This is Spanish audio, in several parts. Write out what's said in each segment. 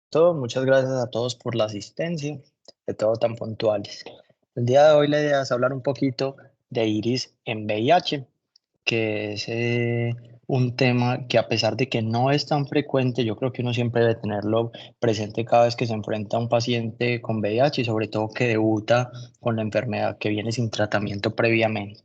todo. Muchas gracias a todos por la asistencia, de todo tan puntuales. El día de hoy la idea es hablar un poquito de iris en VIH, que es un tema que a pesar de que no es tan frecuente, yo creo que uno siempre debe tenerlo presente cada vez que se enfrenta a un paciente con VIH y sobre todo que debuta con la enfermedad que viene sin tratamiento previamente.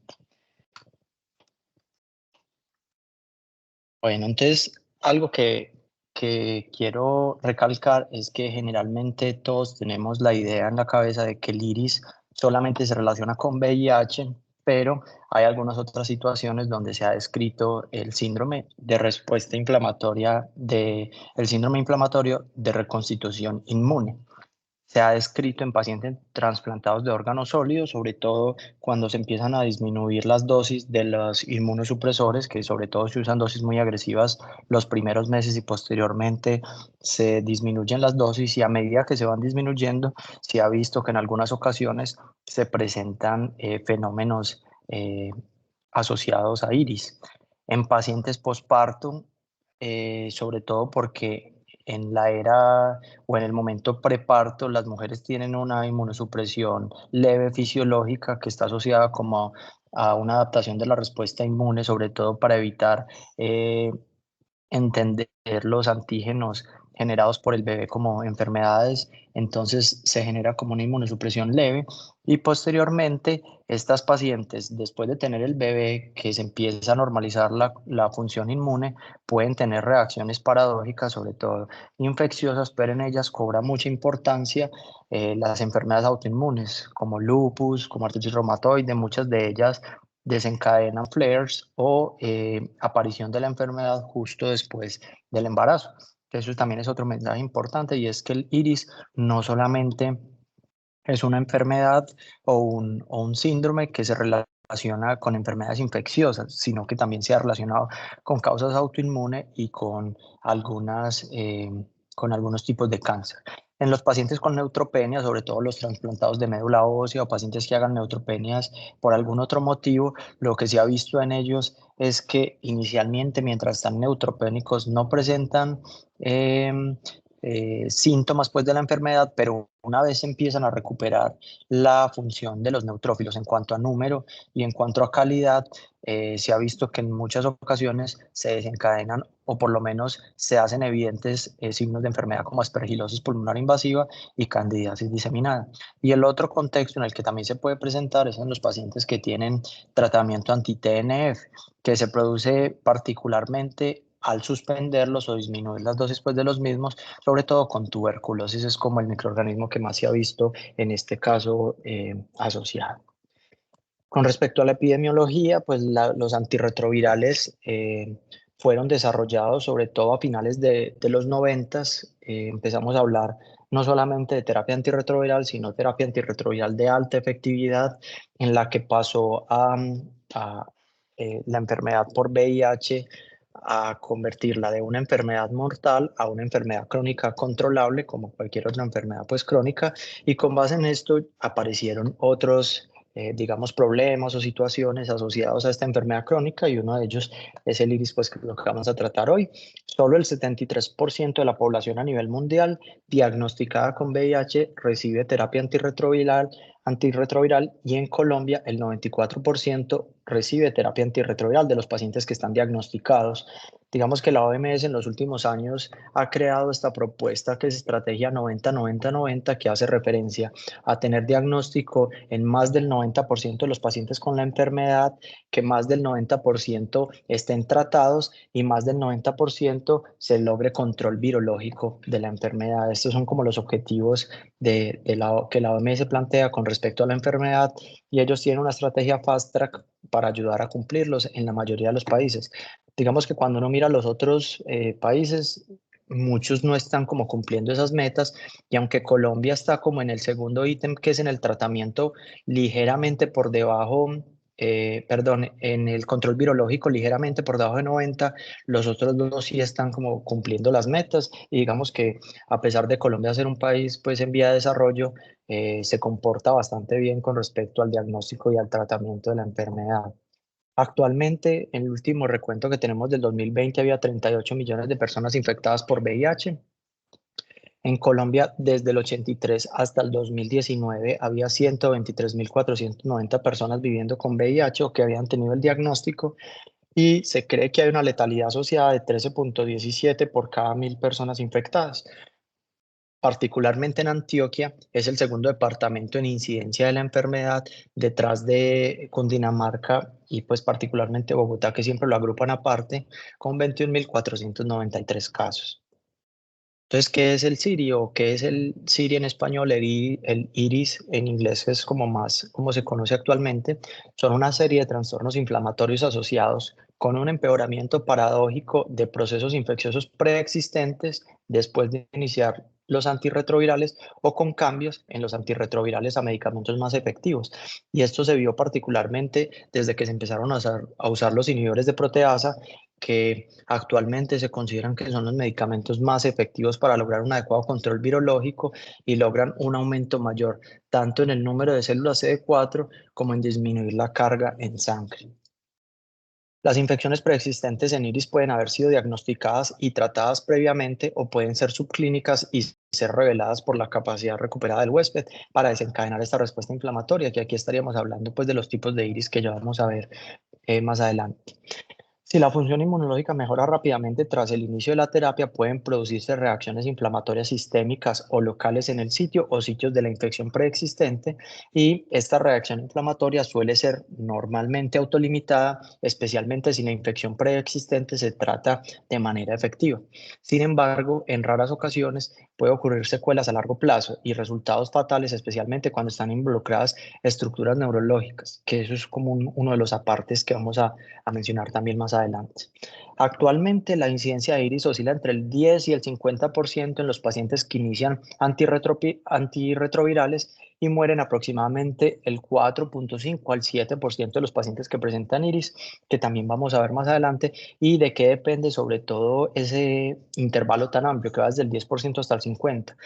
Bueno, entonces algo que quiero recalcar es que generalmente todos tenemos la idea en la cabeza de que el iris solamente se relaciona con VIH, pero hay algunas otras situaciones donde se ha descrito el síndrome de respuesta inflamatoria el síndrome inflamatorio de reconstitución inmune. Se ha descrito en pacientes trasplantados de órganos sólidos, sobre todo cuando se empiezan a disminuir las dosis de los inmunosupresores, que sobre todo se usan dosis muy agresivas los primeros meses y posteriormente se disminuyen las dosis y a medida que se van disminuyendo, se ha visto que en algunas ocasiones se presentan fenómenos asociados a iris. En pacientes postparto, sobre todo porque en la era o en el momento preparto, las mujeres tienen una inmunosupresión leve fisiológica que está asociada como a una adaptación de la respuesta inmune, sobre todo para evitar entender los antígenos generados por el bebé como enfermedades, entonces se genera como una inmunosupresión leve y posteriormente estas pacientes, después de tener el bebé que se empieza a normalizar la función inmune, pueden tener reacciones paradójicas, sobre todo infecciosas, pero en ellas cobra mucha importancia las enfermedades autoinmunes como lupus, como artritis reumatoide, muchas de ellas desencadenan flares o aparición de la enfermedad justo después del embarazo. Eso también es otro mensaje importante y es que el iris no solamente es una enfermedad o un síndrome que se relaciona con enfermedades infecciosas, sino que también se ha relacionado con causas autoinmunes y con algunos tipos de cáncer. En los pacientes con neutropenia, sobre todo los trasplantados de médula ósea o pacientes que hagan neutropenias por algún otro motivo, lo que se ha visto en ellos es que inicialmente, mientras están neutropénicos, no presentan eh, síntomas pues, de la enfermedad, pero una vez empiezan a recuperar la función de los neutrófilos en cuanto a número y en cuanto a calidad, se ha visto que en muchas ocasiones se desencadenan o por lo menos se hacen evidentes signos de enfermedad como aspergilosis pulmonar invasiva y candidiasis diseminada. Y el otro contexto en el que también se puede presentar es en los pacientes que tienen tratamiento anti-TNF, que se produce particularmente al suspenderlos o disminuir las dosis pues, de los mismos, sobre todo con tuberculosis, es como el microorganismo que más se ha visto en este caso asociado. Con respecto a la epidemiología, pues los antirretrovirales fueron desarrollados sobre todo a finales de los 90. Empezamos a hablar no solamente de terapia antirretroviral, sino terapia antirretroviral de alta efectividad, en la que pasó a la enfermedad por VIH a convertirla de una enfermedad mortal a una enfermedad crónica controlable, como cualquier otra enfermedad pues crónica, y con base en esto aparecieron otros digamos, problemas o situaciones asociados a esta enfermedad crónica y uno de ellos es el iris, pues lo que vamos a tratar hoy. Solo el 73% de la población a nivel mundial diagnosticada con VIH recibe terapia antirretroviral y en Colombia el 94% recibe terapia antirretroviral de los pacientes que están diagnosticados. Digamos que la OMS en los últimos años ha creado esta propuesta que es estrategia 90-90-90 que hace referencia a tener diagnóstico en más del 90% de los pacientes con la enfermedad, que más del 90% estén tratados y más del 90% se logre control virológico de la enfermedad. Estos son como los objetivos que la OMS plantea con respecto a la enfermedad y ellos tienen una estrategia fast track para ayudar a cumplirlos en la mayoría de los países. Digamos que cuando uno mira los otros países, muchos no están como cumpliendo esas metas y aunque Colombia está como en el segundo ítem, que es en el tratamiento ligeramente por debajo, perdón, en el control virológico ligeramente por debajo de 90, los otros dos sí están como cumpliendo las metas y digamos que a pesar de Colombia ser un país pues en vía de desarrollo, se comporta bastante bien con respecto al diagnóstico y al tratamiento de la enfermedad. Actualmente, en el último recuento que tenemos del 2020, había 38 millones de personas infectadas por VIH. En Colombia, desde el 83 hasta el 2019, había 123.490 personas viviendo con VIH o que habían tenido el diagnóstico y se cree que hay una letalidad asociada de 13,17 por cada 1.000 personas infectadas. Particularmente en Antioquia, es el segundo departamento en incidencia de la enfermedad, detrás de Cundinamarca y pues particularmente Bogotá, que siempre lo agrupan aparte, con 21.493 casos. Entonces, ¿qué es el SIRI o qué es el SIRI en español? El IRIS en inglés es como más, como se conoce actualmente. Son una serie de trastornos inflamatorios asociados con un empeoramiento paradójico de procesos infecciosos preexistentes después de iniciar los antirretrovirales o con cambios en los antirretrovirales a medicamentos más efectivos. Y esto se vio particularmente desde que se empezaron a usar los inhibidores de proteasa, que actualmente se consideran que son los medicamentos más efectivos para lograr un adecuado control virológico y logran un aumento mayor tanto en el número de células CD4 como en disminuir la carga en sangre. Las infecciones preexistentes en iris pueden haber sido diagnosticadas y tratadas previamente o pueden ser subclínicas y ser reveladas por la capacidad recuperada del huésped para desencadenar esta respuesta inflamatoria, que aquí estaríamos hablando pues de los tipos de iris que ya vamos a ver más adelante. Si la función inmunológica mejora rápidamente tras el inicio de la terapia, pueden producirse reacciones inflamatorias sistémicas o locales en el sitio o sitios de la infección preexistente, y esta reacción inflamatoria suele ser normalmente autolimitada, especialmente si la infección preexistente se trata de manera efectiva. Sin embargo, en raras ocasiones puede ocurrir secuelas a largo plazo y resultados fatales, especialmente cuando están involucradas estructuras neurológicas, que eso es como uno de los apartes que vamos a mencionar también más adelante. Actualmente, la incidencia de iris oscila entre el 10 y el 50% en los pacientes que inician antirretrovirales y mueren aproximadamente el 4,5 al 7% de los pacientes que presentan iris, que también vamos a ver más adelante. ¿Y de qué depende sobre todo ese intervalo tan amplio que va desde el 10% hasta el 50%?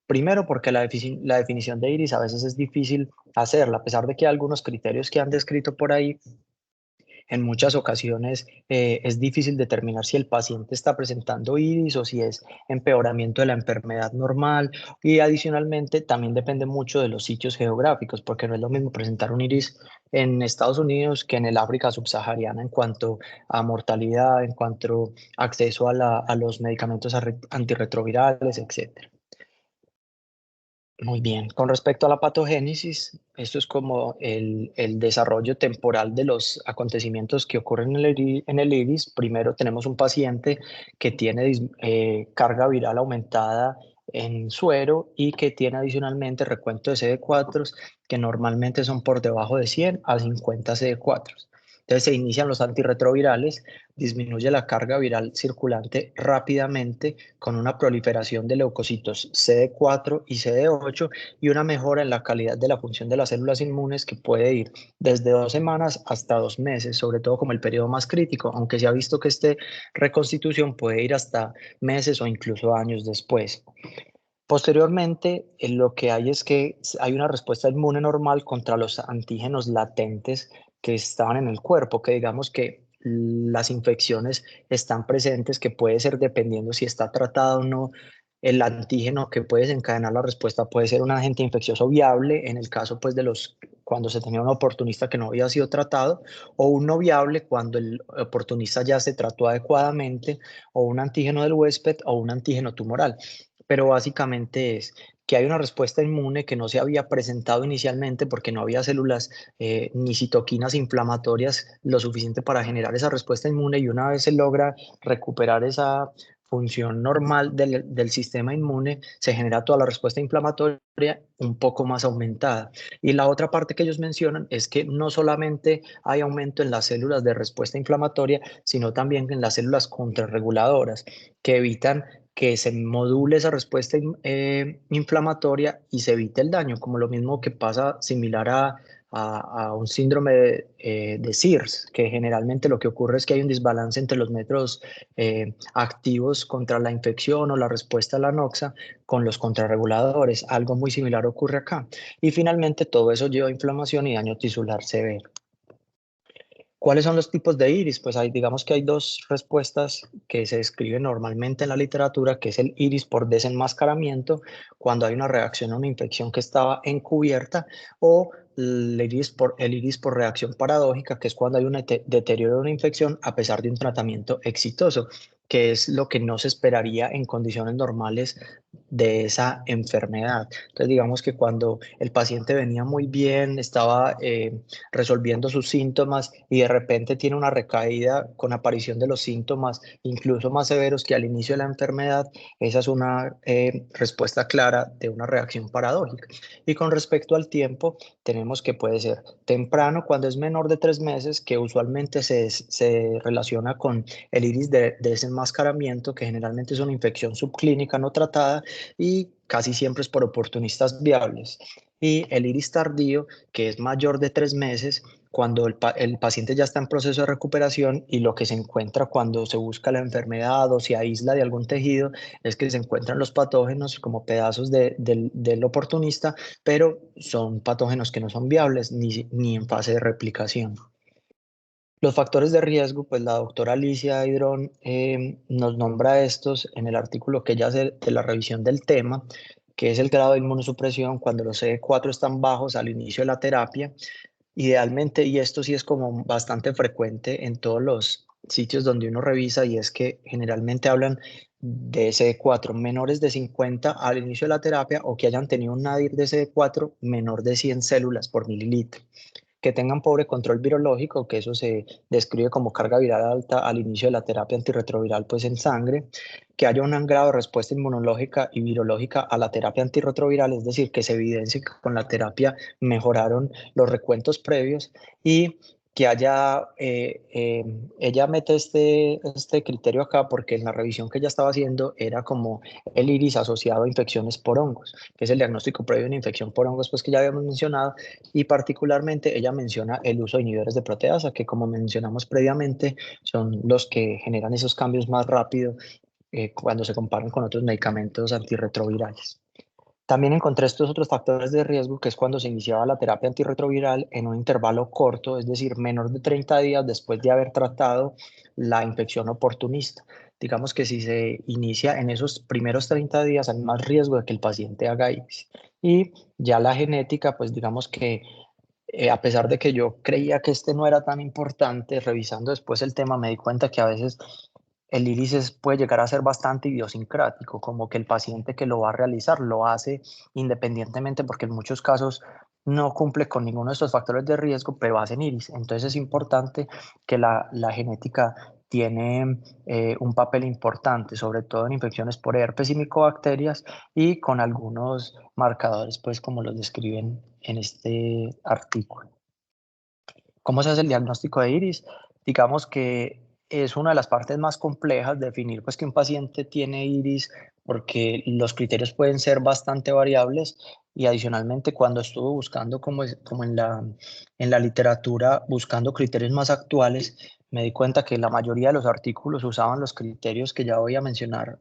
Primero, porque la definición de iris a veces es difícil hacerla, a pesar de que hay algunos criterios que han descrito por ahí. En muchas ocasiones es difícil determinar si el paciente está presentando iris o si es empeoramiento de la enfermedad normal, y adicionalmente también depende mucho de los sitios geográficos, porque no es lo mismo presentar un iris en Estados Unidos que en el África subsahariana en cuanto a mortalidad, en cuanto a acceso a los medicamentos antirretrovirales, etc. Muy bien, con respecto a la patogénesis, esto es como el desarrollo temporal de los acontecimientos que ocurren en el iris. Primero tenemos un paciente que tiene carga viral aumentada en suero y que tiene adicionalmente recuento de CD4 que normalmente son por debajo de 100 a 50 CD4. Entonces se inician los antirretrovirales, disminuye la carga viral circulante rápidamente con una proliferación de leucocitos CD4 y CD8 y una mejora en la calidad de la función de las células inmunes que puede ir desde 2 semanas hasta 2 meses, sobre todo como el periodo más crítico, aunque se ha visto que esta reconstitución puede ir hasta meses o incluso años después. Posteriormente, lo que hay es que hay una respuesta inmune normal contra los antígenos latentes que estaban en el cuerpo, que digamos que las infecciones están presentes, que puede ser dependiendo si está tratado o no. El antígeno que puede desencadenar la respuesta puede ser un agente infeccioso viable, en el caso pues de cuando se tenía un oportunista que no había sido tratado, o un no viable cuando el oportunista ya se trató adecuadamente, o un antígeno del huésped o un antígeno tumoral. Pero básicamente es que hay una respuesta inmune que no se había presentado inicialmente porque no había células ni citoquinas inflamatorias lo suficiente para generar esa respuesta inmune, y una vez se logra recuperar esa función normal del sistema inmune, se genera toda la respuesta inflamatoria un poco más aumentada. Y la otra parte que ellos mencionan es que no solamente hay aumento en las células de respuesta inflamatoria, sino también en las células contrarreguladoras que evitan que se module esa respuesta inflamatoria y se evite el daño, como lo mismo que pasa similar a un síndrome de SIRS, que generalmente lo que ocurre es que hay un desbalance entre los métodos activos contra la infección o la respuesta a la noxa con los contrarreguladores. Algo muy similar ocurre acá. Y finalmente todo eso lleva a inflamación y daño tisular severo. ¿Cuáles son los tipos de iris? Pues hay, digamos que hay dos respuestas que se describen normalmente en la literatura, que es el iris por desenmascaramiento, cuando hay una reacción a una infección que estaba encubierta, o el iris por reacción paradójica, que es cuando hay un deterioro de una infección a pesar de un tratamiento exitoso, que es lo que no se esperaría en condiciones normales de esa enfermedad. Entonces, digamos que cuando el paciente venía muy bien, estaba resolviendo sus síntomas y de repente tiene una recaída con aparición de los síntomas incluso más severos que al inicio de la enfermedad, esa es una respuesta clara de una reacción paradójica. Y con respecto al tiempo, tenemos que puede ser temprano cuando es menor de 3 meses, que usualmente se relaciona con el iris de desenmascaramiento, que generalmente es una infección subclínica no tratada y casi siempre es por oportunistas viables. Y el iris tardío, que es mayor de 3 meses, cuando el paciente ya está en proceso de recuperación y lo que se encuentra cuando se busca la enfermedad o se aísla de algún tejido es que se encuentran los patógenos como pedazos del oportunista, pero son patógenos que no son viables ni en fase de replicación. Los factores de riesgo, pues la doctora Alicia Hidrón nos nombra estos en el artículo que ella hace de la revisión del tema, que es el grado de inmunosupresión cuando los CD4 están bajos al inicio de la terapia. Idealmente, y esto sí es como bastante frecuente en todos los sitios donde uno revisa, y es que generalmente hablan de CD4 menores de 50 al inicio de la terapia o que hayan tenido un nadir de CD4 menor de 100 células por mililitro, que tengan pobre control virológico, que eso se describe como carga viral alta al inicio de la terapia antirretroviral pues en sangre, que haya un grado de respuesta inmunológica y virológica a la terapia antirretroviral, es decir, que se evidencie que con la terapia mejoraron los recuentos previos y que haya, ella mete este criterio acá porque en la revisión que ella estaba haciendo era como el iris asociado a infecciones por hongos, que es el diagnóstico previo de una infección por hongos, pues que ya habíamos mencionado, y particularmente ella menciona el uso de inhibidores de proteasa, que como mencionamos previamente, son los que generan esos cambios más rápido cuando se comparan con otros medicamentos antirretrovirales. También encontré estos otros factores de riesgo, que es cuando se iniciaba la terapia antirretroviral en un intervalo corto, es decir, menor de 30 días después de haber tratado la infección oportunista. Digamos que si se inicia en esos primeros 30 días, hay más riesgo de que el paciente haga IPS. Y ya la genética, pues digamos que a pesar de que yo creía que este no era tan importante, revisando después el tema me di cuenta que a veces el iris puede llegar a ser bastante idiosincrático, como que el paciente que lo va a realizar lo hace independientemente porque en muchos casos no cumple con ninguno de estos factores de riesgo, pero hacen iris. Entonces es importante que la genética tiene un papel importante, sobre todo en infecciones por herpes y micobacterias y con algunos marcadores, pues como los describen en este artículo. ¿Cómo se hace el diagnóstico de iris? Digamos que es una de las partes más complejas definir pues que un paciente tiene iris porque los criterios pueden ser bastante variables y adicionalmente cuando estuve buscando como en la literatura, buscando criterios más actuales, me di cuenta que la mayoría de los artículos usaban los criterios que ya voy a mencionar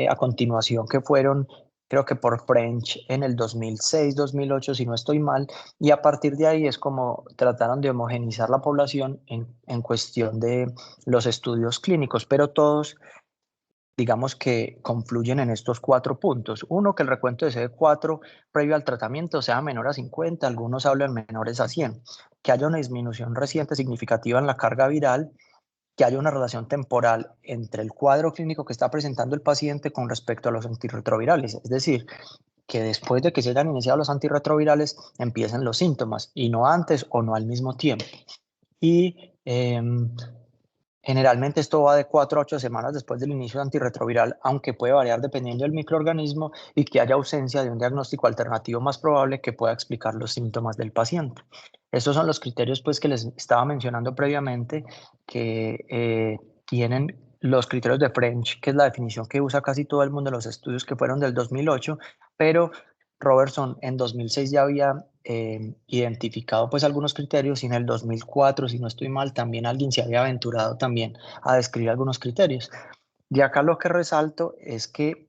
a continuación, que fueron creo que por French en el 2006, 2008, si no estoy mal, y a partir de ahí es como trataron de homogenizar la población en cuestión de los estudios clínicos, pero todos, digamos que confluyen en estos 4 puntos. Uno, que el recuento de CD4 previo al tratamiento sea menor a 50, algunos hablan menores a 100, que haya una disminución reciente significativa en la carga viral, que haya una relación temporal entre el cuadro clínico que está presentando el paciente con respecto a los antirretrovirales, es decir, que después de que se hayan iniciado los antirretrovirales empiecen los síntomas y no antes o no al mismo tiempo. Y generalmente esto va de 4 a 8 semanas después del inicio de antirretroviral, aunque puede variar dependiendo del microorganismo y que haya ausencia de un diagnóstico alternativo más probable que pueda explicar los síntomas del paciente. Estos son los criterios pues, que les estaba mencionando previamente, que tienen los criterios de French, que es la definición que usa casi todo el mundo en los estudios que fueron del 2008, pero Robertson en 2006 ya había identificado pues algunos criterios y en el 2004, si no estoy mal, también alguien se había aventurado también a describir algunos criterios. De acá lo que resalto es que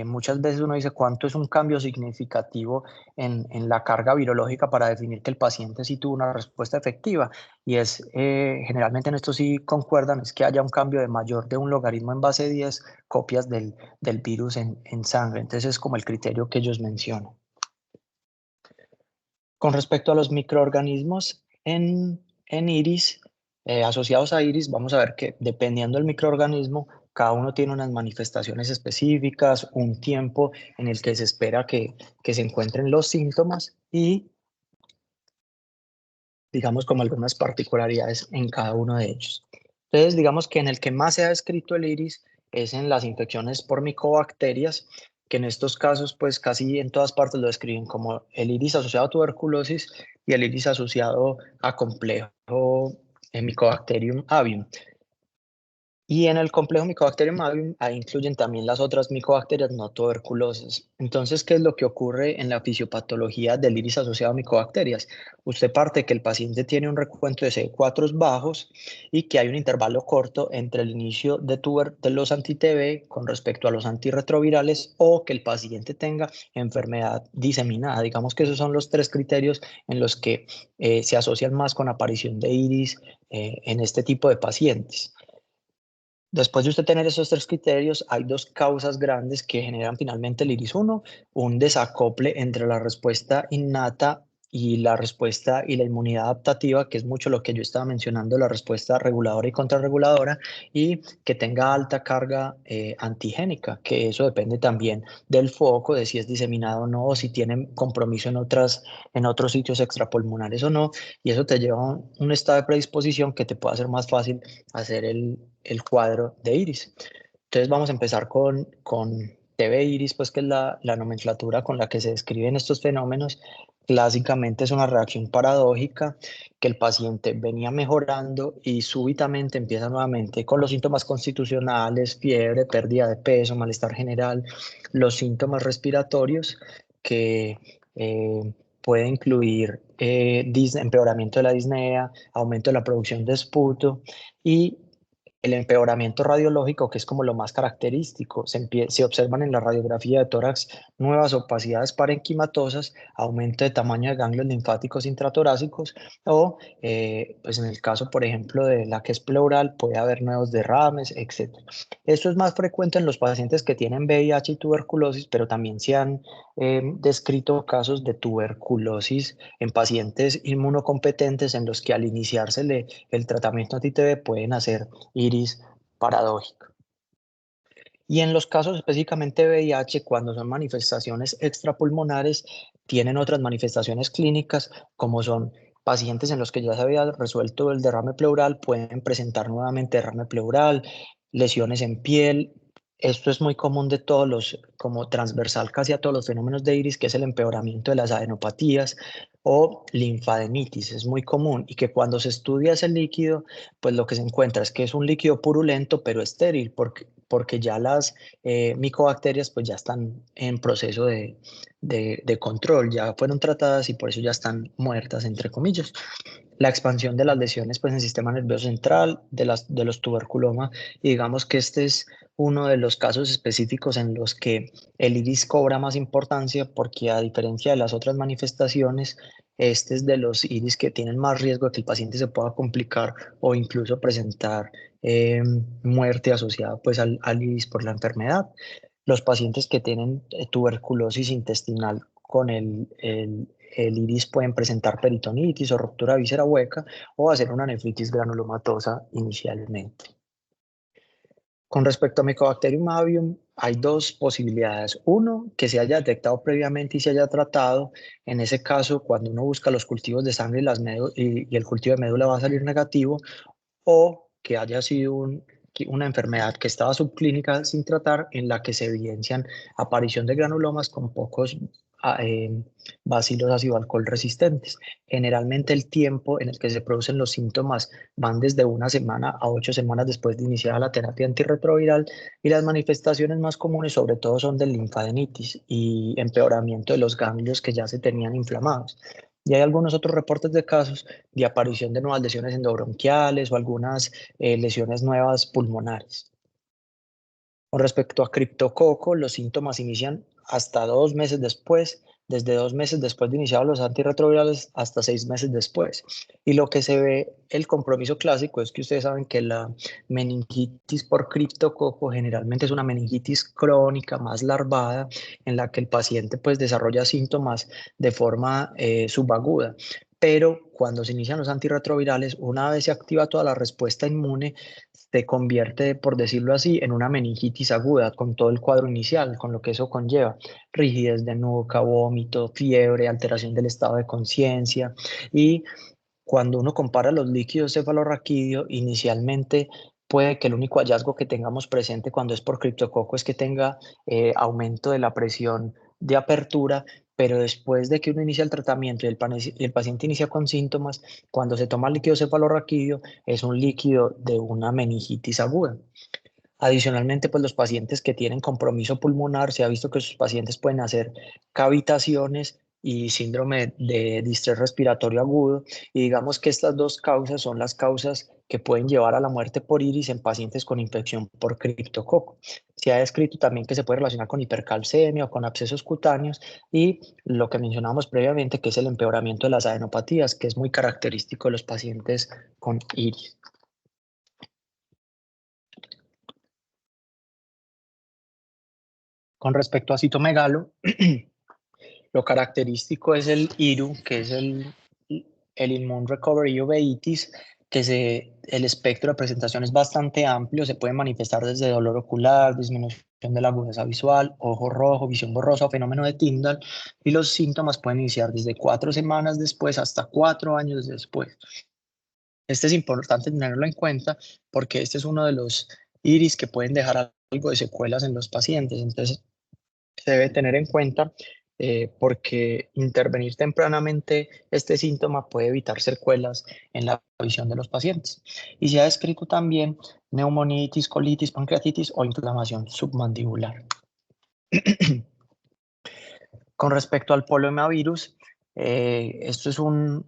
muchas veces uno dice cuánto es un cambio significativo en la carga virológica para definir que el paciente sí tuvo una respuesta efectiva. Y es, generalmente en esto sí concuerdan, es que haya un cambio de mayor de un logaritmo en base 10 copias del virus en sangre. Entonces es como el criterio que ellos mencionan. Con respecto a los microorganismos en iris, asociados a iris, vamos a ver que dependiendo del microorganismo, cada uno tiene unas manifestaciones específicas, un tiempo en el que se espera que se encuentren los síntomas y, digamos, como algunas particularidades en cada uno de ellos. Entonces, digamos que en el que más se ha descrito el iris es en las infecciones por micobacterias, que en estos casos, pues casi en todas partes lo describen como el iris asociado a tuberculosis y el iris asociado a complejo Mycobacterium avium. Y en el complejo Mycobacterium avium, ahí incluyen también las otras micobacterias no tuberculosas. Entonces, ¿qué es lo que ocurre en la fisiopatología del iris asociado a micobacterias? Usted parte que el paciente tiene un recuento de CD4 bajos y que hay un intervalo corto entre el inicio de los anti-TB con respecto a los antirretrovirales, o que el paciente tenga enfermedad diseminada. Digamos que esos son los tres criterios en los que se asocian más con aparición de iris en este tipo de pacientes. Después de usted tener esos tres criterios, hay dos causas grandes que generan finalmente el iris 1, un desacople entre la respuesta innata y la respuesta y la inmunidad adaptativa, que es mucho lo que yo estaba mencionando, la respuesta reguladora y contrarreguladora, y que tenga alta carga antigénica, que eso depende también del foco, de si es diseminado o no, o si tiene compromiso en otros sitios extrapulmonares o no, y eso te lleva a un estado de predisposición que te puede hacer más fácil hacer el cuadro de iris. Entonces vamos a empezar con TB iris, pues que es la nomenclatura con la que se describen estos fenómenos. Clásicamente es una reacción paradójica que el paciente venía mejorando y súbitamente empieza nuevamente con los síntomas constitucionales, fiebre, pérdida de peso, malestar general, los síntomas respiratorios que puede incluir empeoramiento de la disnea, aumento de la producción de esputo y el empeoramiento radiológico, que es como lo más característico. Se observan en la radiografía de tórax nuevas opacidades parenquimatosas, aumento de tamaño de ganglios linfáticos intratorácicos o, pues en el caso, por ejemplo, de la que es pleural, puede haber nuevos derrames, etc. Esto es más frecuente en los pacientes que tienen VIH y tuberculosis, pero también se han descrito casos de tuberculosis en pacientes inmunocompetentes en los que al iniciársele el tratamiento anti-TB pueden hacer iris paradójica. Y en los casos específicamente de VIH, cuando son manifestaciones extrapulmonares, tienen otras manifestaciones clínicas, como son pacientes en los que ya se había resuelto el derrame pleural, pueden presentar nuevamente derrame pleural, lesiones en piel. Esto es muy común de todos los, como transversal casi a todos los fenómenos de iris, que es el empeoramiento de las adenopatías o linfadenitis. Es muy común y que cuando se estudia ese líquido, pues lo que se encuentra es que es un líquido purulento pero estéril, porque ya las micobacterias pues ya están en proceso de control, ya fueron tratadas y por eso ya están muertas, entre comillas. La expansión de las lesiones pues en el sistema nervioso central, de los tuberculomas, y digamos que este es uno de los casos específicos en los que el iris cobra más importancia, porque a diferencia de las otras manifestaciones, este es de los iris que tienen más riesgo de que el paciente se pueda complicar o incluso presentar muerte asociada pues al iris por la enfermedad. Los pacientes que tienen tuberculosis intestinal con el iris pueden presentar peritonitis o ruptura de víscera hueca o hacer una nefritis granulomatosa inicialmente. Con respecto a Mycobacterium avium, hay dos posibilidades. Uno, que se haya detectado previamente y se haya tratado. En ese caso, cuando uno busca los cultivos de sangre y el cultivo de médula va a salir negativo, o que haya sido una enfermedad que estaba subclínica sin tratar, en la que se evidencian aparición de granulomas con pocos bacilos ácido alcohol resistentes. Generalmente el tiempo en el que se producen los síntomas van desde 1 semana a 8 semanas después de iniciar la terapia antirretroviral, y las manifestaciones más comunes sobre todo son de linfadenitis y empeoramiento de los ganglios que ya se tenían inflamados. Y hay algunos otros reportes de casos de aparición de nuevas lesiones endobronquiales o algunas lesiones nuevas pulmonares. Con respecto a criptococo, los síntomas inician hasta 2 meses después, desde 2 meses después de iniciar los antirretrovirales hasta 6 meses después. Y lo que se ve, el compromiso clásico, es que ustedes saben que la meningitis por criptococo generalmente es una meningitis crónica, más larvada, en la que el paciente pues desarrolla síntomas de forma subaguda. Pero cuando se inician los antirretrovirales, una vez se activa toda la respuesta inmune, se convierte, por decirlo así, en una meningitis aguda con todo el cuadro inicial, con lo que eso conlleva: rigidez de nuca, vómito, fiebre, alteración del estado de conciencia. Y cuando uno compara los líquidos cefalorraquídeo, inicialmente puede que el único hallazgo que tengamos presente cuando es por criptococo es que tenga aumento de la presión de apertura, pero después de que uno inicia el tratamiento y el paciente inicia con síntomas, cuando se toma el líquido cefalorraquídeo es un líquido de una meningitis aguda. Adicionalmente, pues los pacientes que tienen compromiso pulmonar, se ha visto que sus pacientes pueden hacer cavitaciones y síndrome de distrés respiratorio agudo, y digamos que estas dos causas son las causas que pueden llevar a la muerte por iris en pacientes con infección por criptococo. Se ha descrito también que se puede relacionar con hipercalcemia o con abscesos cutáneos, y lo que mencionamos previamente, que es el empeoramiento de las adenopatías, que es muy característico de los pacientes con iris. Con respecto a citomegalo, lo característico es el IRU, que es el Immune Recovery Uveitis, el espectro de presentación es bastante amplio, se puede manifestar desde dolor ocular, disminución de la agudeza visual, ojo rojo, visión borrosa o fenómeno de Tyndall, y los síntomas pueden iniciar desde 4 semanas después hasta 4 años después. Este es importante tenerlo en cuenta porque este es uno de los iris que pueden dejar algo de secuelas en los pacientes. Entonces, se debe tener en cuenta, porque intervenir tempranamente este síntoma puede evitar secuelas en la visión de los pacientes. Y se ha descrito también neumonitis, colitis, pancreatitis o inflamación submandibular. Con respecto al poliomavirus, esto es un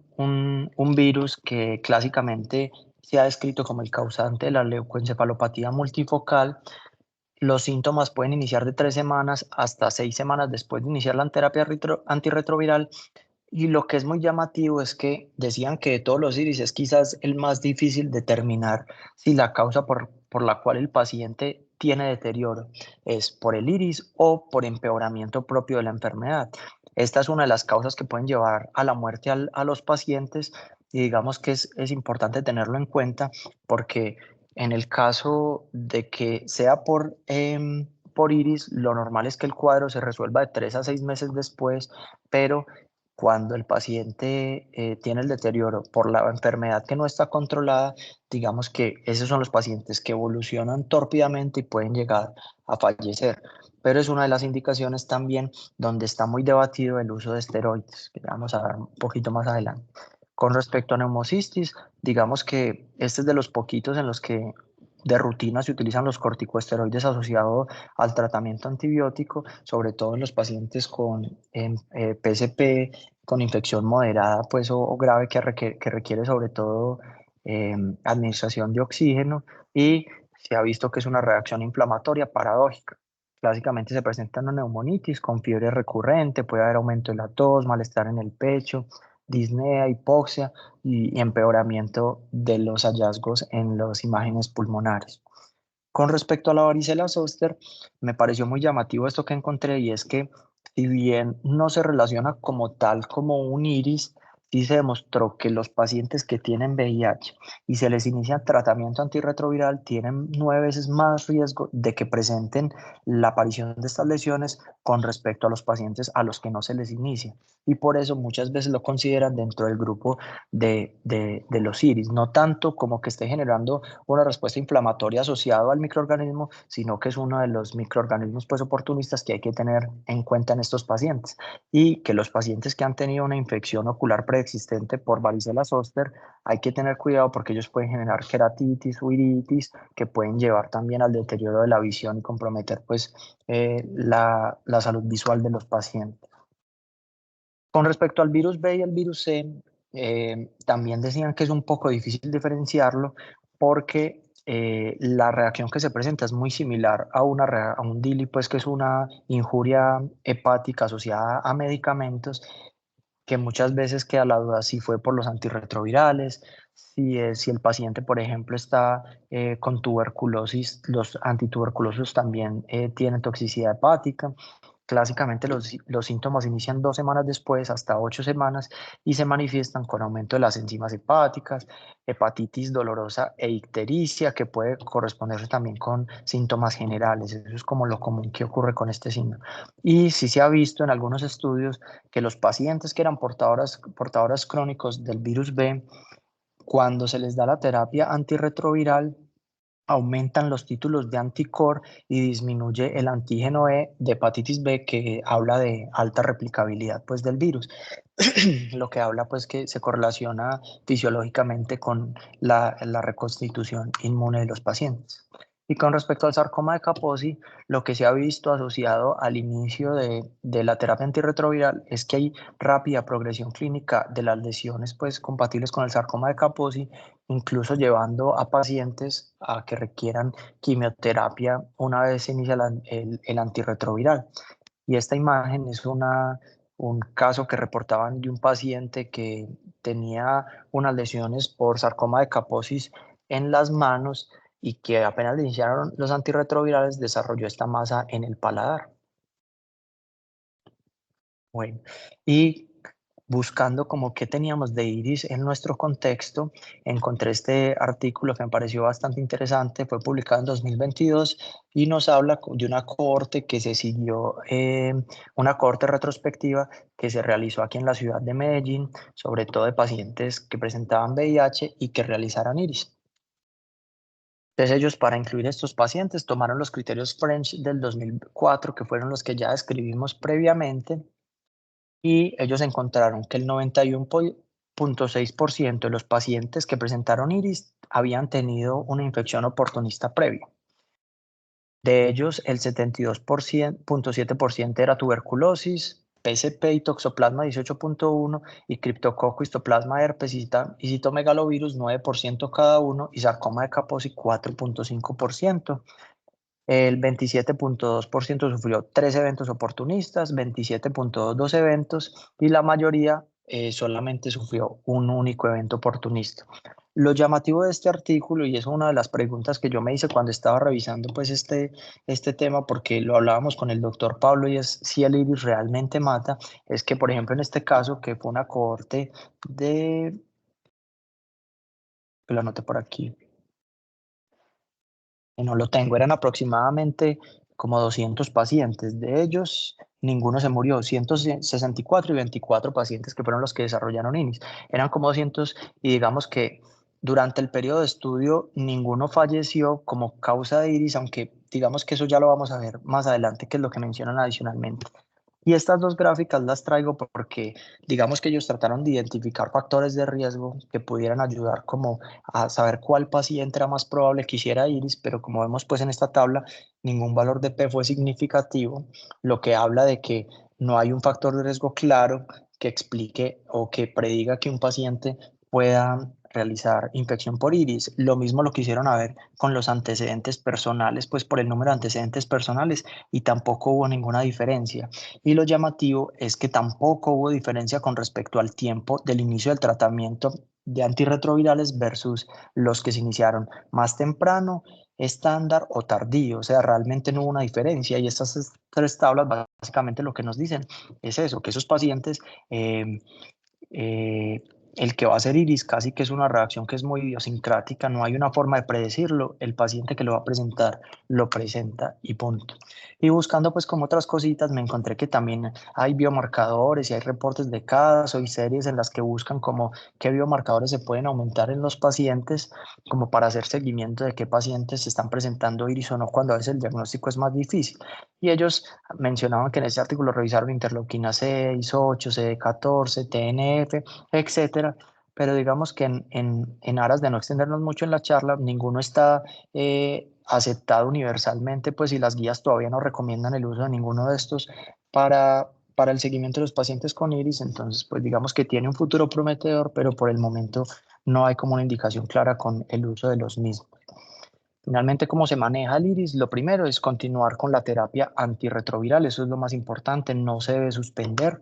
virus que clásicamente se ha descrito como el causante de la leucoencefalopatía multifocal. Los síntomas pueden iniciar de 3 semanas hasta 6 semanas después de iniciar la terapia antirretroviral. Y lo que es muy llamativo es que decían que de todos los iris es quizás el más difícil determinar si la causa por la cual el paciente tiene deterioro es por el iris o por empeoramiento propio de la enfermedad. Esta es una de las causas que pueden llevar a la muerte a los pacientes, y digamos que es importante tenerlo en cuenta porque en el caso de que sea por iris, lo normal es que el cuadro se resuelva de 3 a 6 meses después, pero cuando el paciente tiene el deterioro por la enfermedad que no está controlada, digamos que esos son los pacientes que evolucionan tórpidamente y pueden llegar a fallecer. Pero es una de las indicaciones también donde está muy debatido el uso de esteroides, que vamos a ver un poquito más adelante. Con respecto a neumocistis, digamos que este es de los poquitos en los que de rutina se utilizan los corticosteroides asociados al tratamiento antibiótico, sobre todo en los pacientes con PSP, con infección moderada pues, o grave, que requiere sobre todo administración de oxígeno, y se ha visto que es una reacción inflamatoria paradójica. Clásicamente se presenta una neumonitis con fiebre recurrente, puede haber aumento de la tos, malestar en el pecho, disnea, hipoxia y empeoramiento de los hallazgos en las imágenes pulmonares. Con respecto a la varicela zoster, me pareció muy llamativo esto que encontré, y es que si bien no se relaciona como tal como un iris, sí se demostró que los pacientes que tienen VIH y se les inicia tratamiento antirretroviral tienen 9 veces más riesgo de que presenten la aparición de estas lesiones con respecto a los pacientes a los que no se les inicia. Y por eso muchas veces lo consideran dentro del grupo de los iris, no tanto como que esté generando una respuesta inflamatoria asociada al microorganismo, sino que es uno de los microorganismos pues oportunistas que hay que tener en cuenta en estos pacientes, y que los pacientes que han tenido una infección ocular preexistente por varicela zoster hay que tener cuidado porque ellos pueden generar queratitis o iritis que pueden llevar también al deterioro de la visión y comprometer pues la salud visual de los pacientes. Con respecto al virus B y el virus C, también decían que es un poco difícil diferenciarlo porque la reacción que se presenta es muy similar a, a un DILI, pues que es una injuria hepática asociada a medicamentos, que muchas veces queda la duda si fue por los antirretrovirales, si el paciente, por ejemplo, está con tuberculosis, los antituberculosos también tienen toxicidad hepática. Clásicamente los síntomas inician 2 semanas después, hasta 8 semanas, y se manifiestan con aumento de las enzimas hepáticas, hepatitis dolorosa e ictericia, que puede corresponderse también con síntomas generales. Eso es como lo común que ocurre con este síndrome. Y sí se ha visto en algunos estudios que los pacientes que eran portadores crónicos del virus B, cuando se les da la terapia antirretroviral, aumentan los títulos de anticore y disminuye el antígeno E de hepatitis B, que habla de alta replicabilidad pues del virus, lo que habla pues que se correlaciona fisiológicamente con la reconstitución inmune de los pacientes. Y con respecto al sarcoma de Kaposi, lo que se ha visto asociado al inicio de la terapia antirretroviral es que hay rápida progresión clínica de las lesiones pues compatibles con el sarcoma de Kaposi, incluso llevando a pacientes a que requieran quimioterapia una vez se inicia el antirretroviral. Y esta imagen es un caso que reportaban de un paciente que tenía unas lesiones por sarcoma de Kaposi en las manos y que apenas le iniciaron los antirretrovirales desarrolló esta masa en el paladar. Bueno, y buscando como qué teníamos de iris en nuestro contexto, encontré este artículo que me pareció bastante interesante, fue publicado en 2022 y nos habla de una cohorte que se siguió, una cohorte retrospectiva que se realizó aquí en la ciudad de Medellín, sobre todo de pacientes que presentaban VIH y que realizaran iris. Entonces ellos, para incluir estos pacientes, tomaron los criterios French del 2004, que fueron los que ya describimos previamente, y ellos encontraron que el 91.6% de los pacientes que presentaron iris habían tenido una infección oportunista previa. De ellos, el 72.7% era tuberculosis, PSP y toxoplasma 18.1 y criptococo, histoplasma herpes y citomegalovirus 9% cada uno y sarcoma de Kaposi 4.5%. El 27.2% sufrió 3 eventos oportunistas, 27.2 eventos y la mayoría solamente sufrió un único evento oportunista. Lo llamativo de este artículo, y es una de las preguntas que yo me hice cuando estaba revisando pues este tema, porque lo hablábamos con el doctor Pablo, y es si el iris realmente mata, es que por ejemplo en este caso, que fue una cohorte de, lo anoté por aquí, no lo tengo, eran aproximadamente como 200 pacientes. De ellos, ninguno se murió, 164 y 24 pacientes que fueron los que desarrollaron INIS. Eran como 200 y digamos que durante el periodo de estudio ninguno falleció como causa de IRIS, aunque digamos que eso ya lo vamos a ver más adelante, que es lo que mencionan adicionalmente. Y estas dos gráficas las traigo porque digamos que ellos trataron de identificar factores de riesgo que pudieran ayudar como a saber cuál paciente era más probable que hiciera iris, pero como vemos pues en esta tabla, ningún valor de P fue significativo, lo que habla de que no hay un factor de riesgo claro que explique o que prediga que un paciente pueda realizar infección por iris. Lo mismo lo quisieron ver con los antecedentes personales, pues por el número de antecedentes personales, y tampoco hubo ninguna diferencia. Y lo llamativo es que tampoco hubo diferencia con respecto al tiempo del inicio del tratamiento de antirretrovirales versus los que se iniciaron más temprano, estándar o tardío. O sea, realmente no hubo una diferencia, y estas tres tablas básicamente lo que nos dicen es eso, que esos pacientes, eh, el que va a hacer iris casi que es una reacción que es muy idiosincrática, no hay una forma de predecirlo, el paciente que lo va a presentar lo presenta y punto. Y buscando pues como otras cositas me encontré que también hay biomarcadores y hay reportes de casos y series en las que buscan como qué biomarcadores se pueden aumentar en los pacientes como para hacer seguimiento de qué pacientes se están presentando iris o no, cuando a veces el diagnóstico es más difícil. Y ellos mencionaban que en ese artículo revisaron interleuquina 6, 8, CD14, TNF, etcétera, pero digamos que en aras de no extendernos mucho en la charla, ninguno está aceptado universalmente, pues, y las guías todavía no recomiendan el uso de ninguno de estos para el seguimiento de los pacientes con iris. Entonces pues digamos que tiene un futuro prometedor, pero por el momento no hay como una indicación clara con el uso de los mismos. Finalmente, ¿cómo se maneja el iris? Lo primero es continuar con la terapia antirretroviral, eso es lo más importante, no se debe suspender.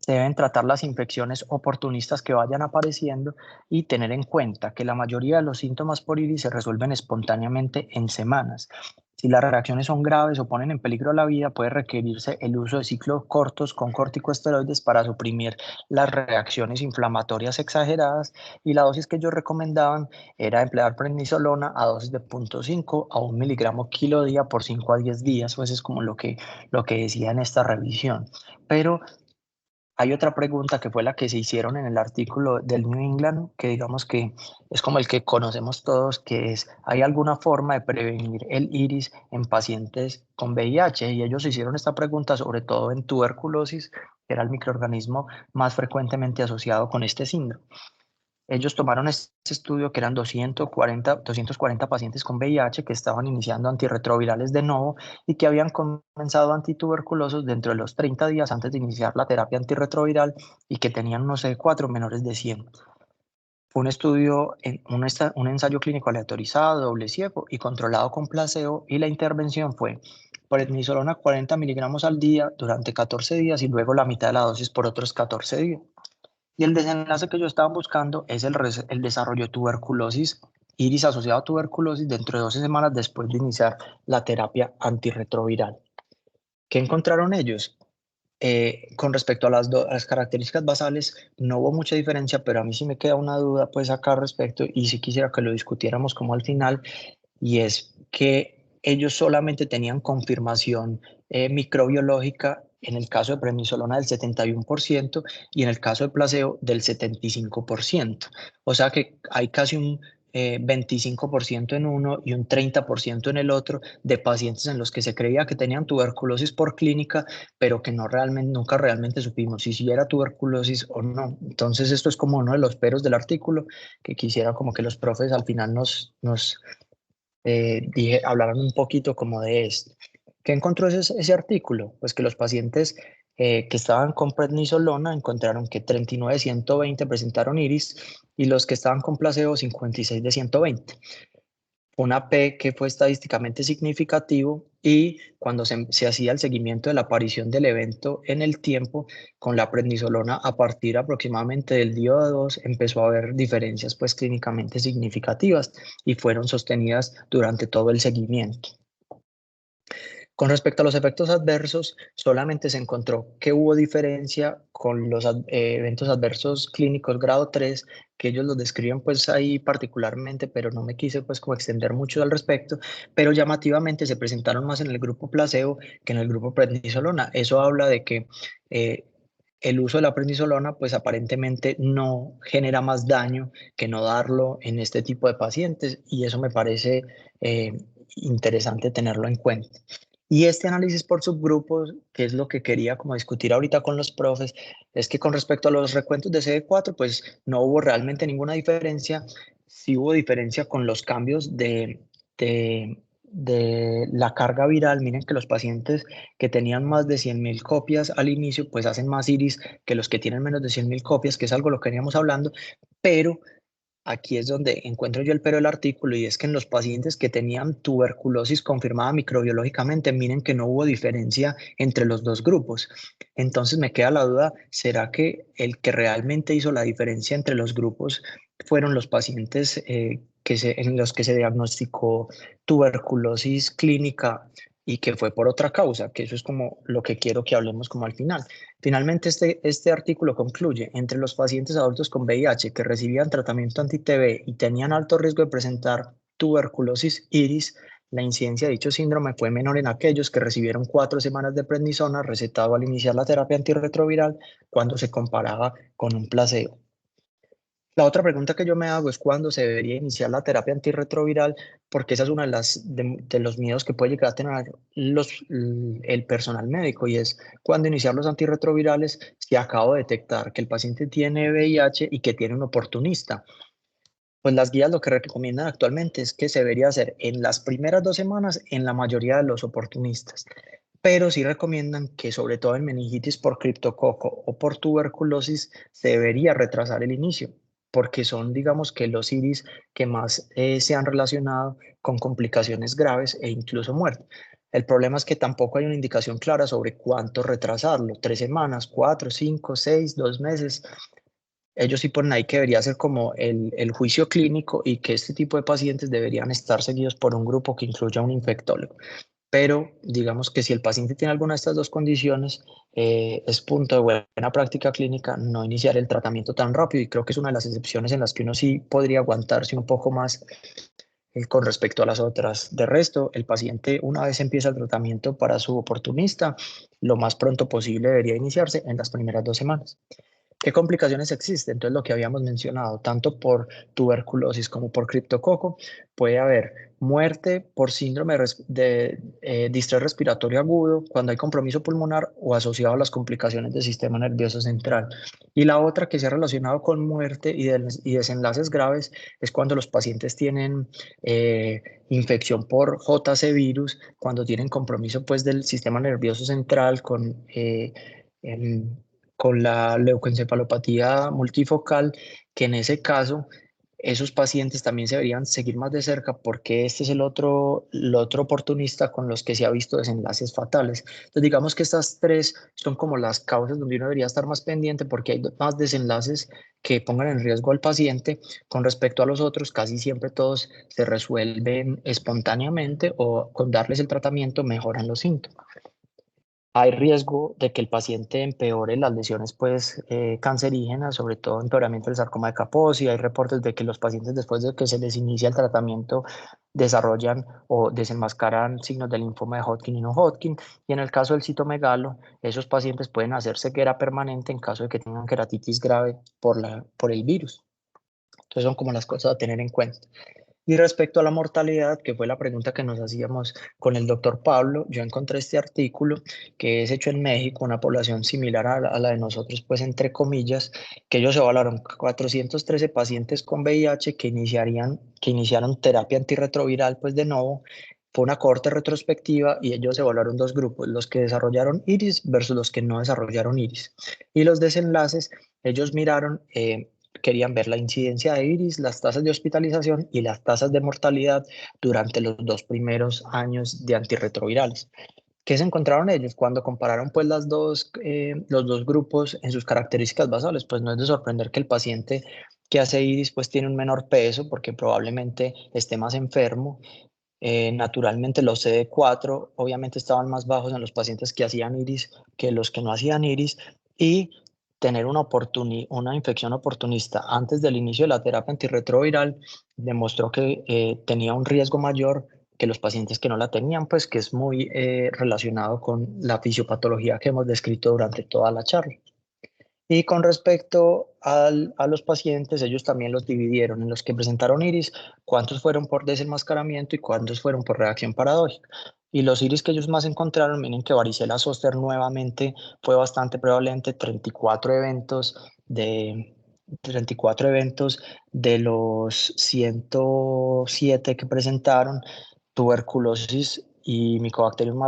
Se deben tratar las infecciones oportunistas que vayan apareciendo y tener en cuenta que la mayoría de los síntomas por iris se resuelven espontáneamente en semanas. Si las reacciones son graves o ponen en peligro la vida, puede requerirse el uso de ciclos cortos con corticosteroides para suprimir las reacciones inflamatorias exageradas, y la dosis que ellos recomendaban era emplear prednisolona a dosis de 0,5 a 1 miligramo kilo día por 5 a 10 días, pues es como lo que decía en esta revisión. Pero hay otra pregunta que fue la que se hicieron en el artículo del New England, que digamos que es como el que conocemos todos, que es, ¿hay alguna forma de prevenir el iris en pacientes con VIH? Y ellos hicieron esta pregunta sobre todo en tuberculosis, que era el microorganismo más frecuentemente asociado con este síndrome. Ellos tomaron este estudio que eran 240 pacientes con VIH que estaban iniciando antirretrovirales de nuevo y que habían comenzado antituberculosos dentro de los 30 días antes de iniciar la terapia antirretroviral y que tenían unos CD4 menores de 100. Fue un estudio, un ensayo clínico aleatorizado, doble ciego y controlado con placebo, y la intervención fue prednisolona 40 miligramos al día durante 14 días y luego la mitad de la dosis por otros 14 días. Y el desenlace que yo estaba buscando es el desarrollo de tuberculosis, iris asociado a tuberculosis dentro de 12 semanas después de iniciar la terapia antirretroviral. ¿Qué encontraron ellos? Con respecto a las características basales, no hubo mucha diferencia, pero a mí sí me queda una duda pues acá al respecto, y sí quisiera que lo discutiéramos como al final, y es que ellos solamente tenían confirmación microbiológica en el caso de prednisolona del 71% y en el caso de placebo del 75%. O sea que hay casi un 25% en uno y un 30% en el otro de pacientes en los que se creía que tenían tuberculosis por clínica, pero que nunca realmente supimos si era tuberculosis o no. Entonces esto es como uno de los peros del artículo, que quisiera como que los profes al final hablaron un poquito como de esto. ¿Qué encontró ese artículo? Pues que los pacientes que estaban con prednisolona encontraron que 39 de 120 presentaron iris y los que estaban con placebo 56 de 120. Una P que fue estadísticamente significativo, y cuando se hacía el seguimiento de la aparición del evento en el tiempo con la prednisolona a partir aproximadamente del día 2 empezó a haber diferencias pues clínicamente significativas y fueron sostenidas durante todo el seguimiento. Con respecto a los efectos adversos, solamente se encontró que hubo diferencia con los eventos adversos clínicos grado 3, que ellos los describen pues ahí particularmente, pero no me quise pues como extender mucho al respecto, pero llamativamente se presentaron más en el grupo placebo que en el grupo prednisolona. Eso habla de que el uso de la prednisolona pues aparentemente no genera más daño que no darlo en este tipo de pacientes, y eso me parece interesante tenerlo en cuenta. Y este análisis por subgrupos, que es lo que quería como discutir ahorita con los profes, es que con respecto a los recuentos de CD4, pues no hubo realmente ninguna diferencia. Sí hubo diferencia con los cambios de la carga viral. Miren que los pacientes que tenían más de 100.000 copias al inicio, pues hacen más iris que los que tienen menos de 100.000 copias, que es algo lo que veníamos hablando, pero aquí es donde encuentro yo el pero del artículo, y es que en los pacientes que tenían tuberculosis confirmada microbiológicamente, miren que no hubo diferencia entre los dos grupos. Entonces me queda la duda, ¿será que el que realmente hizo la diferencia entre los grupos fueron los pacientes en los que se diagnosticó tuberculosis clínica y que fue por otra causa? Que eso es como lo que quiero que hablemos como al final. Finalmente, este artículo concluye: entre los pacientes adultos con VIH que recibían tratamiento anti-TB y tenían alto riesgo de presentar tuberculosis iris, la incidencia de dicho síndrome fue menor en aquellos que recibieron 4 semanas de prednisona recetado al iniciar la terapia antirretroviral cuando se comparaba con un placebo. La otra pregunta que yo me hago es cuándo se debería iniciar la terapia antirretroviral, porque esa es una de los miedos que puede llegar a tener el personal médico, y es cuándo iniciar los antirretrovirales si acabo de detectar que el paciente tiene VIH y que tiene un oportunista. Pues las guías lo que recomiendan actualmente es que se debería hacer en las primeras 2 semanas en la mayoría de los oportunistas, pero sí recomiendan que sobre todo en meningitis por criptococo o por tuberculosis se debería retrasar el inicio. porque son, digamos, que los iris que más se han relacionado con complicaciones graves e incluso muerte. El problema es que tampoco hay una indicación clara sobre cuánto retrasarlo, 3 semanas, 4, 5, 6, 2 meses. Ellos sí ponen ahí que debería ser como el juicio clínico y que este tipo de pacientes deberían estar seguidos por un grupo que incluya un infectólogo. Pero digamos que si el paciente tiene alguna de estas dos condiciones, es punto de buena práctica clínica no iniciar el tratamiento tan rápido y creo que es una de las excepciones en las que uno sí podría aguantarse un poco más con respecto a las otras. De resto, el paciente una vez empieza el tratamiento para su oportunista, lo más pronto posible debería iniciarse en las primeras 2 semanas. ¿Qué complicaciones existen? Entonces, lo que habíamos mencionado, tanto por tuberculosis como por criptococo, puede haber muerte por síndrome de distrés respiratorio agudo cuando hay compromiso pulmonar o asociado a las complicaciones del sistema nervioso central. Y la otra que se ha relacionado con muerte y desenlaces graves es cuando los pacientes tienen infección por JC virus, cuando tienen compromiso pues del sistema nervioso central em, con la leucoencefalopatía multifocal, que en ese caso esos pacientes también se deberían seguir más de cerca porque este es el otro oportunista con los que se ha visto desenlaces fatales. Entonces digamos que estas tres son como las causas donde uno debería estar más pendiente porque hay más desenlaces que pongan en riesgo al paciente. Con respecto a los otros, casi siempre todos se resuelven espontáneamente o con darles el tratamiento mejoran los síntomas. Hay riesgo de que el paciente empeore las lesiones pues, cancerígenas, sobre todo empeoramiento del sarcoma de Kaposi. Hay reportes de que los pacientes después de que se les inicia el tratamiento desarrollan o desenmascaran signos de linfoma de Hodgkin y no Hodgkin. Y en el caso del citomegalo, esos pacientes pueden hacer ceguera permanente en caso de que tengan queratitis grave por el virus. Entonces son como las cosas a tener en cuenta. Y respecto a la mortalidad, que fue la pregunta que nos hacíamos con el doctor Pablo, yo encontré este artículo que es hecho en México, una población similar a la de nosotros, pues entre comillas, que ellos evaluaron 413 pacientes con VIH que iniciaron terapia antirretroviral, pues de nuevo. Fue una cohorte retrospectiva y ellos evaluaron dos grupos, los que desarrollaron iris versus los que no desarrollaron iris. Y los desenlaces, ellos miraron querían ver la incidencia de iris, las tasas de hospitalización y las tasas de mortalidad durante los 2 primeros años de antirretrovirales. ¿Qué se encontraron ellos cuando compararon pues los dos grupos en sus características basales? Pues no es de sorprender que el paciente que hace iris pues tiene un menor peso porque probablemente esté más enfermo. Naturalmente los CD4 obviamente estaban más bajos en los pacientes que hacían iris que los que no hacían iris y tener una infección oportunista antes del inicio de la terapia antirretroviral demostró que tenía un riesgo mayor que los pacientes que no la tenían, pues que es muy relacionado con la fisiopatología que hemos descrito durante toda la charla. Y con respecto a los pacientes, ellos también los dividieron en los que presentaron iris, cuántos fueron por desenmascaramiento y cuántos fueron por reacción paradójica. Y los iris que ellos más encontraron, miren que varicela zoster nuevamente fue bastante prevalente, 34 eventos de los 107 que presentaron, tuberculosis y Mycobacterium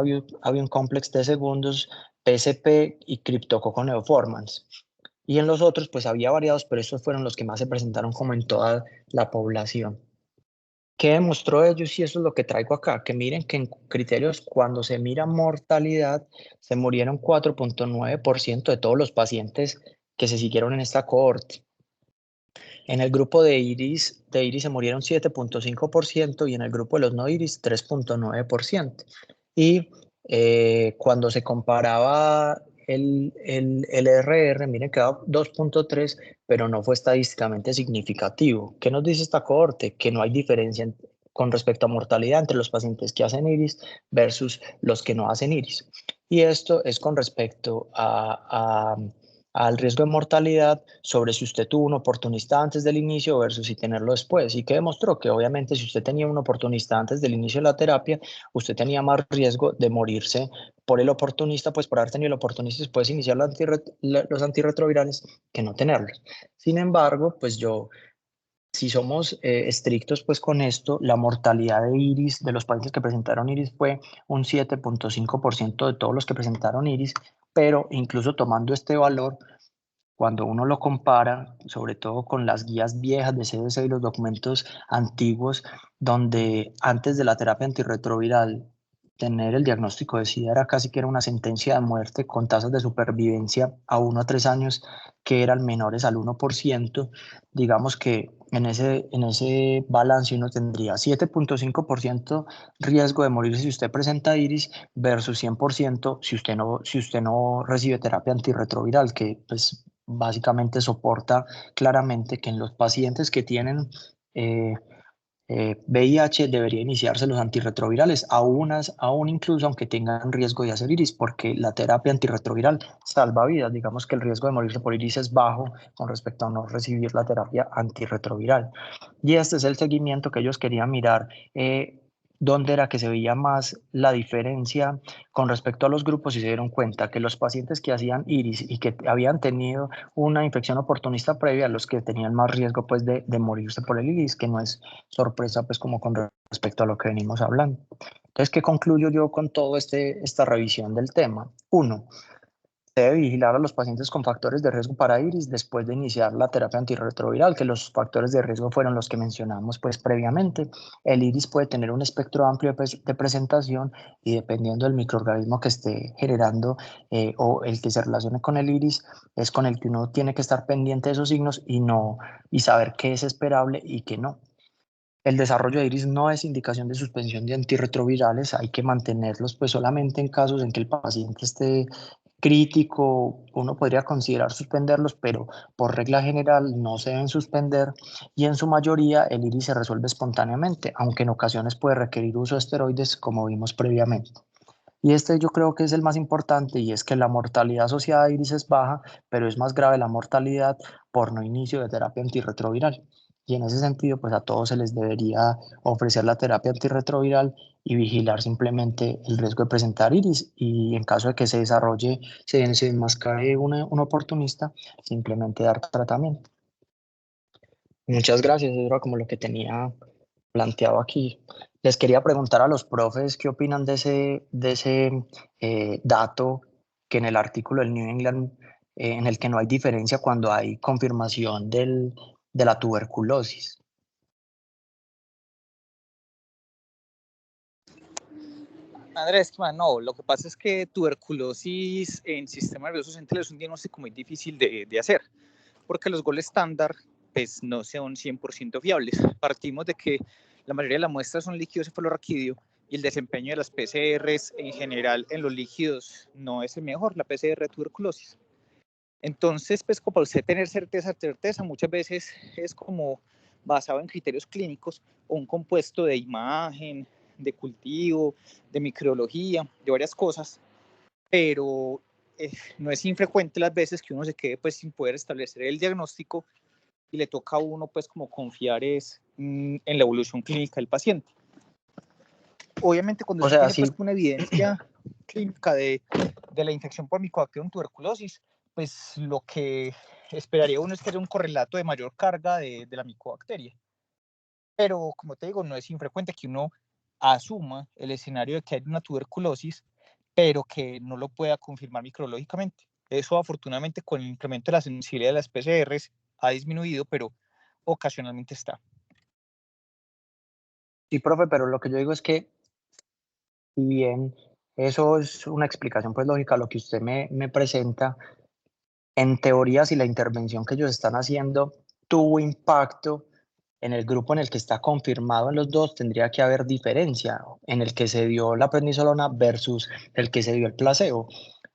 avium complex de segundos, PSP y Cryptococcus neoformans. Y en los otros, pues había variados, pero estos fueron los que más se presentaron como en toda la población. ¿Qué demostró ellos? Y eso es lo que traigo acá, que miren que en criterios, cuando se mira mortalidad, se murieron 4.9% de todos los pacientes que se siguieron en esta cohorte. En el grupo de iris se murieron 7.5% y en el grupo de los no iris 3.9%. Y cuando se comparaba el RR, miren que daba 2.3, pero no fue estadísticamente significativo. ¿Qué nos dice esta cohorte? Que no hay diferencia con respecto a mortalidad entre los pacientes que hacen iris versus los que no hacen iris. Y esto es con respecto al riesgo de mortalidad sobre si usted tuvo un oportunista antes del inicio versus si tenerlo después. ¿Y qué demostró? Que obviamente si usted tenía un oportunista antes del inicio de la terapia, usted tenía más riesgo de morirse por el oportunista, pues por haber tenido el oportunista y después iniciar los antirretrovirales que no tenerlos. Sin embargo, pues si somos estrictos pues con esto, la mortalidad de iris de los pacientes que presentaron iris fue un 7.5% de todos los que presentaron iris, pero incluso tomando este valor, cuando uno lo compara, sobre todo con las guías viejas de CDC y los documentos antiguos, donde antes de la terapia antirretroviral, tener el diagnóstico de SIDA era casi que era una sentencia de muerte con tasas de supervivencia a 1 a 3 años que eran menores al 1%. Digamos que en ese balance uno tendría 7,5% riesgo de morir si usted presenta iris versus 100% si usted no recibe terapia antirretroviral, que pues básicamente soporta claramente que en los pacientes que tienen eh, VIH debería iniciarse los antirretrovirales, aún incluso aunque tengan riesgo de hacer iris, porque la terapia antirretroviral salva vidas. Digamos que el riesgo de morirse por iris es bajo con respecto a no recibir la terapia antirretroviral. Y este es el seguimiento que ellos querían mirar. ¿Dónde era que se veía más la diferencia con respecto a los grupos? Y se dieron cuenta que los pacientes que hacían iris y que habían tenido una infección oportunista previa, los que tenían más riesgo pues de morirse por el iris, que no es sorpresa pues como con respecto a lo que venimos hablando. Entonces, ¿qué concluyo yo con todo esta revisión del tema? Uno, debe vigilar a los pacientes con factores de riesgo para iris después de iniciar la terapia antirretroviral, que los factores de riesgo fueron los que mencionamos pues previamente. El iris puede tener un espectro amplio de presentación y dependiendo del microorganismo que esté generando o el que se relacione con el iris, es con el que uno tiene que estar pendiente de esos signos y saber qué es esperable y qué no. El desarrollo de iris no es indicación de suspensión de antirretrovirales, hay que mantenerlos pues solamente en casos en que el paciente esté crítico, uno podría considerar suspenderlos, pero por regla general no se deben suspender y en su mayoría el iris se resuelve espontáneamente, aunque en ocasiones puede requerir uso de esteroides como vimos previamente. Y este yo creo que es el más importante y es que la mortalidad asociada a iris es baja, pero es más grave la mortalidad por no inicio de terapia antirretroviral. Y en ese sentido, pues a todos se les debería ofrecer la terapia antirretroviral y vigilar simplemente el riesgo de presentar iris y en caso de que se desarrolle, se enmascare un oportunista, simplemente dar tratamiento. Muchas gracias, eso era como lo que tenía planteado aquí. Les quería preguntar a los profes qué opinan de ese dato que en el artículo del New England, en el que no hay diferencia cuando hay confirmación de la tuberculosis. Andrés, no, lo que pasa es que tuberculosis en sistema nervioso central es un diagnóstico muy difícil de hacer, porque los goles estándar pues, no son 100% fiables. Partimos de que la mayoría de la muestra son líquidos cefalorraquídeo y el desempeño de las PCRs en general en los líquidos no es el mejor, la PCR de tuberculosis. Entonces, pues como para usted tener certeza, muchas veces es como basado en criterios clínicos o un compuesto de imagen, de cultivo, de microbiología, de varias cosas, pero no es infrecuente las veces que uno se quede pues sin poder establecer el diagnóstico y le toca a uno pues como confiar en la evolución clínica del paciente. Obviamente cuando O usted sea, tiene pues sí, una evidencia clínica de la infección por Mycobacterium tuberculosis, pues lo que esperaría uno es que haya un correlato de mayor carga de la micobacteria. Pero como te digo, no es infrecuente que uno asuma el escenario de que hay una tuberculosis, pero que no lo pueda confirmar microbiológicamente. Eso afortunadamente con el incremento de la sensibilidad de las PCRs ha disminuido, pero ocasionalmente está. sí, profe, pero lo que yo digo es que si bien eso es una explicación pues lógica, lo que usted me presenta, en teoría, si la intervención que ellos están haciendo tuvo impacto en el grupo en el que está confirmado en los dos, tendría que haber diferencia en el que se dio la prednisolona versus el que se dio el placebo.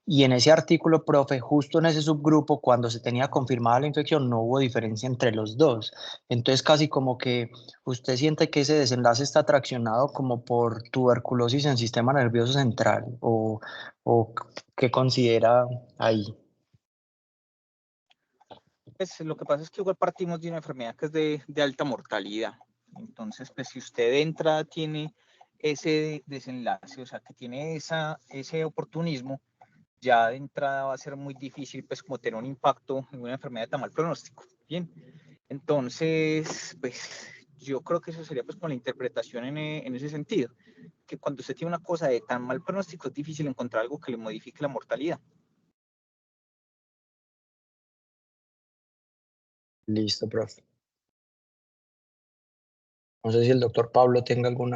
Y en ese artículo, profe, justo en ese subgrupo, cuando se tenía confirmada la infección, no hubo diferencia entre los dos. Entonces, casi como que usted siente que ese desenlace está traccionado como por tuberculosis en sistema nervioso central, o qué considera ahí. Pues lo que pasa es que igual partimos de una enfermedad que es de alta mortalidad. Entonces, pues si usted de entrada tiene ese desenlace, o sea, que tiene ese oportunismo, ya de entrada va a ser muy difícil, pues, como tener un impacto en una enfermedad de tan mal pronóstico. Bien, entonces, pues, yo creo que eso sería, pues, con la interpretación en ese sentido, que cuando usted tiene una cosa de tan mal pronóstico es difícil encontrar algo que le modifique la mortalidad. Listo, profe. No sé si el doctor Pablo tenga algún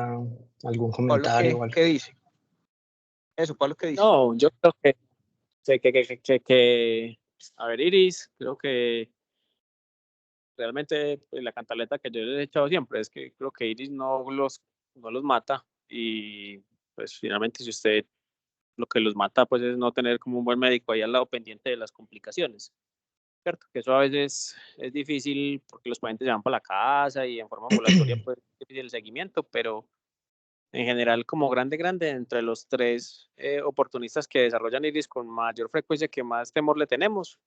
Pablo, comentario o algo. ¿qué dice? Eso, Pablo, ¿qué dice? No, yo creo que a ver, Iris, creo que realmente pues, la cantaleta que yo les he echado siempre es que creo que Iris no los mata y pues finalmente si usted lo que los mata pues es no tener como un buen médico ahí al lado pendiente de las complicaciones, ¿cierto? Que eso a veces es difícil porque los pacientes se van para la casa y en forma ambulatoria pues es difícil el seguimiento, pero en general como grande, entre los tres oportunistas que desarrollan Iris con mayor frecuencia que más temor le tenemos,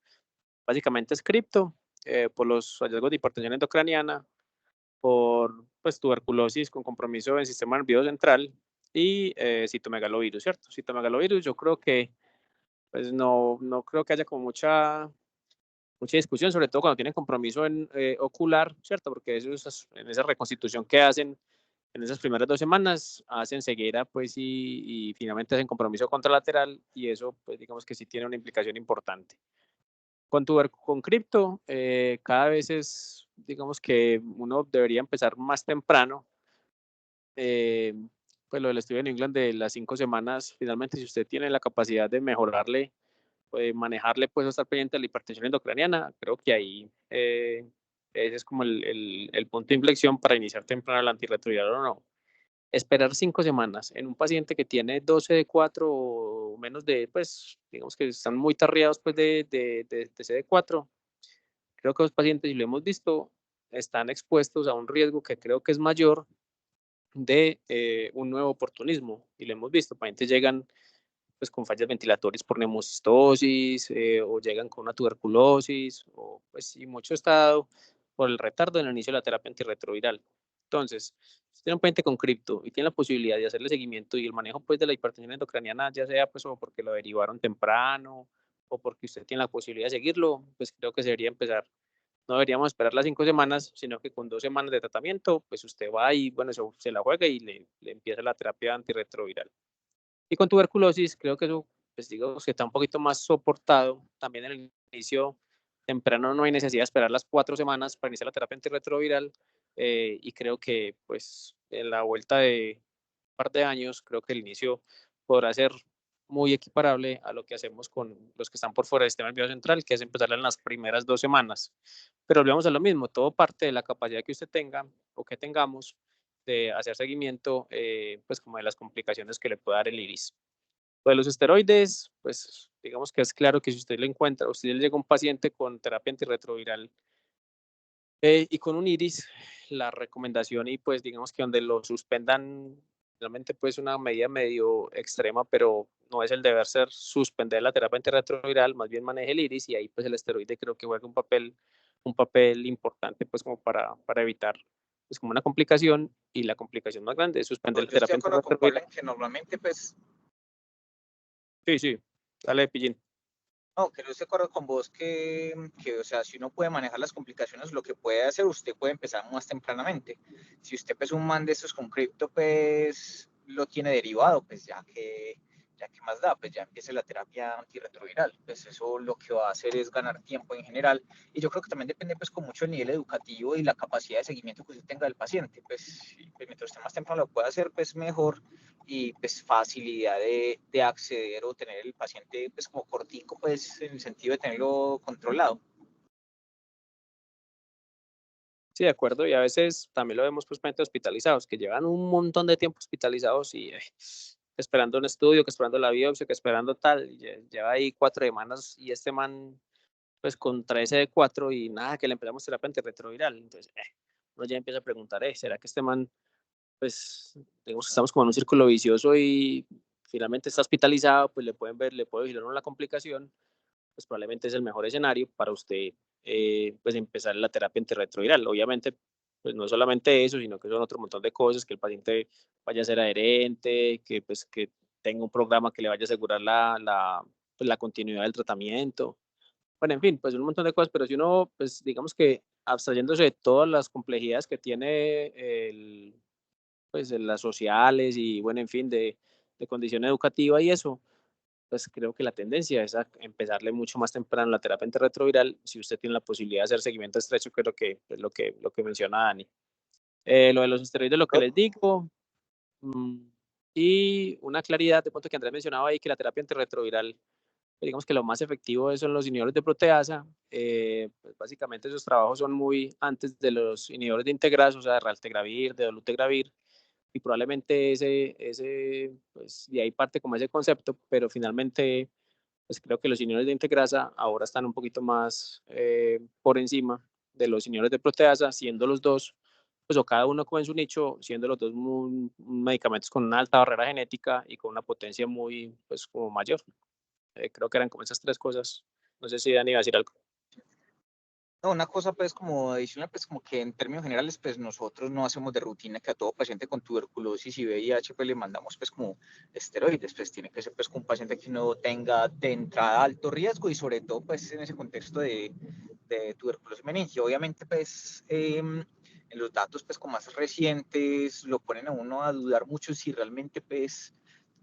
básicamente es cripto, por los hallazgos de hipertensión endocraniana, por pues, tuberculosis con compromiso del sistema nervioso central y citomegalovirus, ¿cierto? Citomegalovirus yo creo que pues no creo que haya como mucha discusión, sobre todo cuando tienen compromiso ocular, ¿cierto? Porque en esa reconstitución que hacen en esas primeras 2 semanas, hacen ceguera, pues, y finalmente hacen compromiso contralateral, y eso, pues, digamos que sí tiene una implicación importante. Con cripto, cada vez digamos que uno debería empezar más temprano. eh, pues lo del estudio de New England de las 5 semanas, finalmente, si usted tiene la capacidad de mejorarle, manejarle, pues, estar pendiente de la hipertensión endocraniana, creo que ahí ese es como el punto de inflexión para iniciar temprano el antirretroviral o no. Esperar 5 semanas en un paciente que tiene 12 de 4 o menos de, pues, digamos que están muy tarriados pues, de CD4, creo que los pacientes, y lo hemos visto, están expuestos a un riesgo que creo que es mayor de un nuevo oportunismo, y lo hemos visto, pacientes llegan pues con fallas ventilatorias por neumocistosis o llegan con una tuberculosis o pues y mucho estado por el retardo en el inicio de la terapia antirretroviral. Entonces, si tiene un paciente con cripto y tiene la posibilidad de hacerle seguimiento y el manejo pues de la hipertensión endocraniana, ya sea pues o porque lo derivaron temprano o porque usted tiene la posibilidad de seguirlo, pues creo que se debería empezar. No deberíamos esperar las 5 semanas, sino que con 2 semanas de tratamiento, pues usted va y bueno, se la juega y le empieza la terapia antirretroviral. Y con tuberculosis, creo que eso, pues digamos que está un poquito más soportado. También en el inicio temprano no hay necesidad de esperar las 4 semanas para iniciar la terapia antirretroviral. Y creo que, pues, en la vuelta de un par de años, creo que el inicio podrá ser muy equiparable a lo que hacemos con los que están por fuera del sistema nervioso central, que es empezar en las primeras 2 semanas. Pero volvemos a lo mismo, todo parte de la capacidad que usted tenga o que tengamos de hacer seguimiento, pues como de las complicaciones que le puede dar el iris. Lo de los esteroides, pues digamos que es claro que si usted le encuentra, o si le llega un paciente con terapia antirretroviral y con un iris, la recomendación y pues digamos que donde lo suspendan, realmente pues una medida medio extrema, pero no es el deber ser suspender la terapia antirretroviral, más bien maneje el iris y ahí pues el esteroide creo que juega un papel importante pues como para evitar pues como una complicación y la complicación más grande es No, suspender la yo estoy de terapia acuerdo con Pablo antirretroviral. en que normalmente, pues, Sí, sí, dale, pillín. no, que yo estoy de acuerdo con vos o sea, si uno puede manejar las complicaciones, lo que puede hacer, usted puede empezar más tempranamente. Si usted, pues, un man de estos con cripto, pues, lo tiene derivado, pues, ya que más da, pues, ya empieza la terapia antirretroviral. Pues, eso lo que va a hacer es ganar tiempo en general. Y yo creo que también depende, pues, con mucho el nivel educativo y la capacidad de seguimiento que usted tenga del paciente. Pues, mientras usted más temprano lo pueda hacer, pues, mejor y pues facilidad de acceder o tener el paciente pues como cortico pues en el sentido de tenerlo controlado. Sí, de acuerdo, y a veces también lo vemos pues pacientes hospitalizados que llevan un montón de tiempo hospitalizados y esperando un estudio, que esperando la biopsia, que esperando tal, y lleva ahí 4 semanas y este man pues con 13 de 4 y nada, que le empezamos terapia antirretroviral. Entonces, uno ya empieza a preguntar, ¿será que este man, pues, digamos que estamos como en un círculo vicioso y finalmente está hospitalizado, pues le puede vigilar una complicación, pues probablemente es el mejor escenario para usted, pues empezar la terapia antirretroviral. Obviamente, pues no solamente eso, sino que son otro montón de cosas, que el paciente vaya a ser adherente, que pues que tenga un programa que le vaya a asegurar pues, la continuidad del tratamiento. Bueno, en fin, pues un montón de cosas, pero si uno, pues digamos que abstrayéndose de todas las complejidades que tiene pues las sociales y bueno, en fin, de condición educativa y eso, pues creo que la tendencia es a empezarle mucho más temprano la terapia antirretroviral si usted tiene la posibilidad de hacer seguimiento estrecho, que es lo que menciona Dani. Lo de los esteroides, lo que les digo, y una claridad de punto que Andrés mencionaba ahí, que la terapia antirretroviral, digamos que lo más efectivo son los inhibidores de proteasa. Pues básicamente esos trabajos son muy antes de los inhibidores de integrasa, o sea, de raltegravir, de dolutegravir, y probablemente pues de ahí parte como ese concepto, pero finalmente pues creo que los inhibidores de integrasa ahora están un poquito más por encima de los inhibidores de proteasa, siendo los dos, pues o cada uno como en su nicho, siendo los dos medicamentos con una alta barrera genética y con una potencia muy, pues como mayor. Creo que eran como esas tres cosas. No sé si Dani iba a decir algo. No, una cosa pues como adicional, pues como que en términos generales pues nosotros no hacemos de rutina que a todo paciente con tuberculosis y VIH pues le mandamos pues como esteroides, pues tiene que ser pues con un paciente que no tenga de entrada alto riesgo y sobre todo pues en ese contexto de tuberculosis meningio. Obviamente pues en los datos pues como más recientes lo ponen a uno a dudar mucho si realmente pues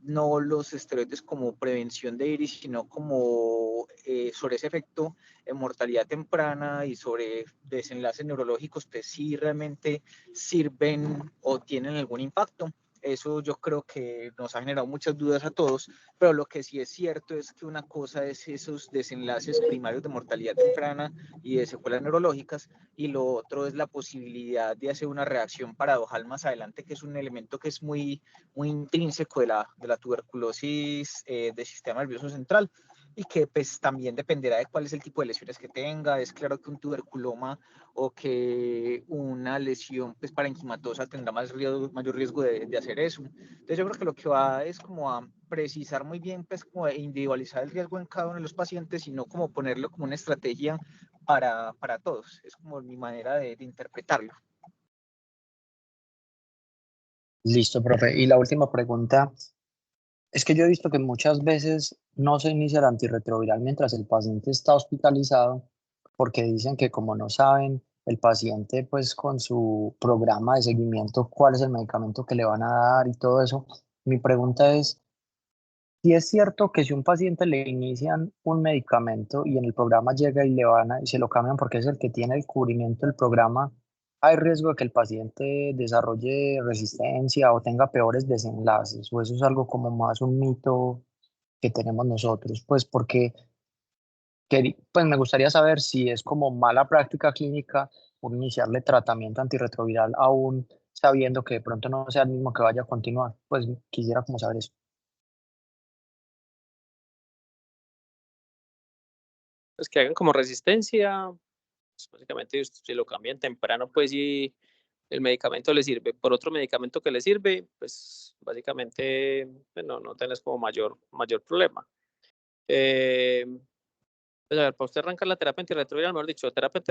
no los esteroides como prevención de iris, sino como sobre ese efecto en mortalidad temprana y sobre desenlaces neurológicos, pues sí realmente sirven o tienen algún impacto. Eso yo creo que nos ha generado muchas dudas a todos, pero lo que sí es cierto es que una cosa es esos desenlaces primarios de mortalidad temprana y de secuelas neurológicas, y lo otro es la posibilidad de hacer una reacción paradojal más adelante, que es un elemento que es muy intrínseco de la tuberculosis del sistema nervioso central y que pues también dependerá de cuál es el tipo de lesiones que tenga. Es claro que un tuberculoma o que una lesión pues parenquimatosa tendrá mayor riesgo de hacer eso. Entonces yo creo que lo que va es como a precisar muy bien, pues como individualizar el riesgo en cada uno de los pacientes y no como ponerlo como una estrategia para todos. Es como mi manera de interpretarlo. Listo, profe. Y la última pregunta es que yo he visto que muchas veces no se inicia el antirretroviral mientras el paciente está hospitalizado, porque dicen que como no saben el paciente pues con su programa de seguimiento cuál es el medicamento que le van a dar y todo eso. Mi pregunta es, si es cierto que si un paciente le inician un medicamento y en el programa llega y y se lo cambian porque es el que tiene el cubrimiento del programa, ¿hay riesgo de que el paciente desarrolle resistencia o tenga peores desenlaces? ¿O eso es algo como más un mito que tenemos nosotros? Pues porque pues me gustaría saber si es como mala práctica clínica por iniciarle tratamiento antirretroviral aún sabiendo que de pronto no sea el mismo que vaya a continuar. Pues quisiera como saber eso. Pues que hagan como resistencia, pues básicamente si lo cambian temprano, pues si el medicamento le sirve por otro medicamento que le sirve, pues básicamente pues, no tenés como mayor problema. Pues a ver, para usted arrancar la terapia antirretroviral, mejor dicho, terapia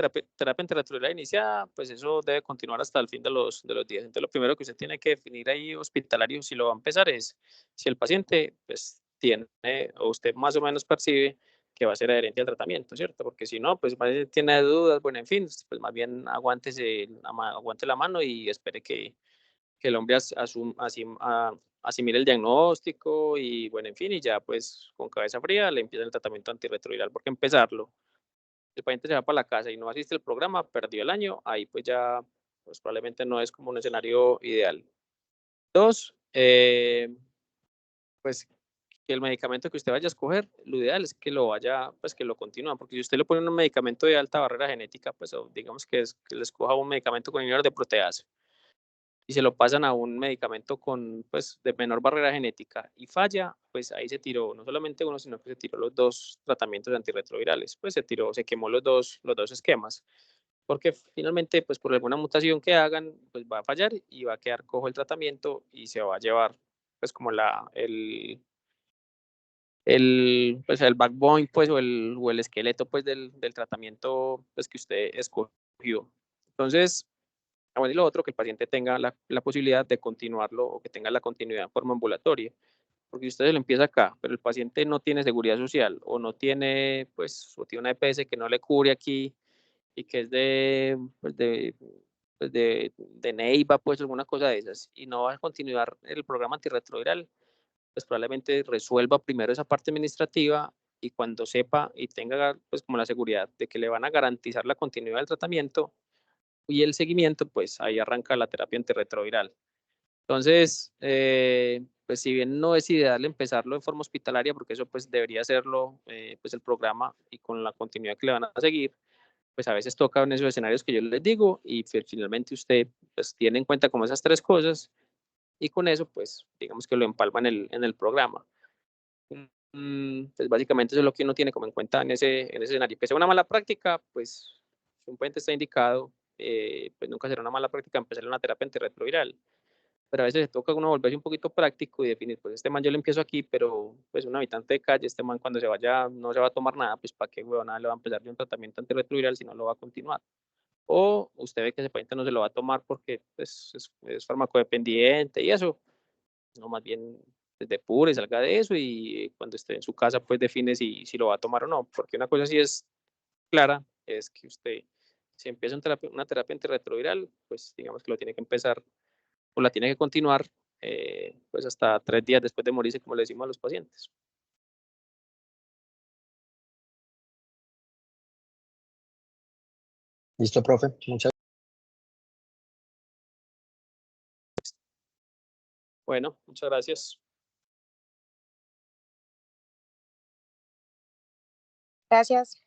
antirretroviral iniciada, pues eso debe continuar hasta el fin de los días. Entonces, lo primero que usted tiene que definir ahí hospitalario, si lo va a empezar, es si el paciente, pues, tiene, o usted más o menos percibe que va a ser adherente al tratamiento, ¿cierto? Porque si no, pues, tiene dudas, bueno, en fin, pues más bien aguante la mano y espere que el hombre asimile el diagnóstico y bueno, en fin, y ya pues con cabeza fría le empieza el tratamiento antirretroviral, porque empezarlo, el paciente se va para la casa y no asiste al programa, perdió el año, ahí pues ya pues probablemente no es como un escenario ideal. Dos, pues que el medicamento que usted vaya a escoger, lo ideal es que lo vaya, pues que lo continúe, porque si usted le pone un medicamento de alta barrera genética, pues digamos que le escoja un medicamento con inhibidor de proteasa, y se lo pasan a un medicamento con, pues, de menor barrera genética y falla, pues ahí se tiró no solamente uno, sino que se tiró los dos tratamientos antirretrovirales, pues se quemó los dos esquemas, porque finalmente, pues por alguna mutación que hagan, pues va a fallar y va a quedar cojo el tratamiento y se va a llevar, pues como pues el backbone, pues, o el esqueleto, pues, del tratamiento, pues, que usted escogió. Entonces, bueno, y lo otro, que el paciente tenga la posibilidad de continuarlo o que tenga la continuidad en forma ambulatoria. Porque si usted lo empieza acá, pero el paciente no tiene seguridad social o no tiene, pues, o tiene una EPS que no le cubre aquí y que es de Neiva, pues alguna cosa de esas, y no va a continuar el programa antirretroviral, pues probablemente resuelva primero esa parte administrativa y cuando sepa y tenga pues como la seguridad de que le van a garantizar la continuidad del tratamiento y el seguimiento, pues ahí arranca la terapia antirretroviral. Entonces, pues si bien no es ideal empezarlo en forma hospitalaria, porque eso pues debería hacerlo pues el programa y con la continuidad que le van a seguir, pues a veces toca en esos escenarios que yo les digo y finalmente usted pues tiene en cuenta como esas tres cosas y con eso pues digamos que lo empalma en el programa. Pues básicamente eso es lo que uno tiene como en cuenta en ese escenario. Que sea una mala práctica, pues si un paciente está indicado, pues nunca será una mala práctica empezar una terapia antirretroviral. Pero a veces se toca uno volverse un poquito práctico y definir, pues este man yo le empiezo aquí, pero pues un habitante de calle, este man cuando se vaya no se va a tomar nada, pues para qué huevonada le va a empezar de un tratamiento antirretroviral si no lo va a continuar. O usted ve que ese paciente no se lo va a tomar porque pues, es farmacodependiente y eso, no, más bien depure, salga de eso y cuando esté en su casa pues define si lo va a tomar o no, porque una cosa sí es clara, es que usted si empieza una terapia antirretroviral, pues digamos que lo tiene que empezar o la tiene que continuar pues hasta 3 días después de morirse, como le decimos a los pacientes. Listo, profe. Muchas Bueno, muchas gracias. Gracias.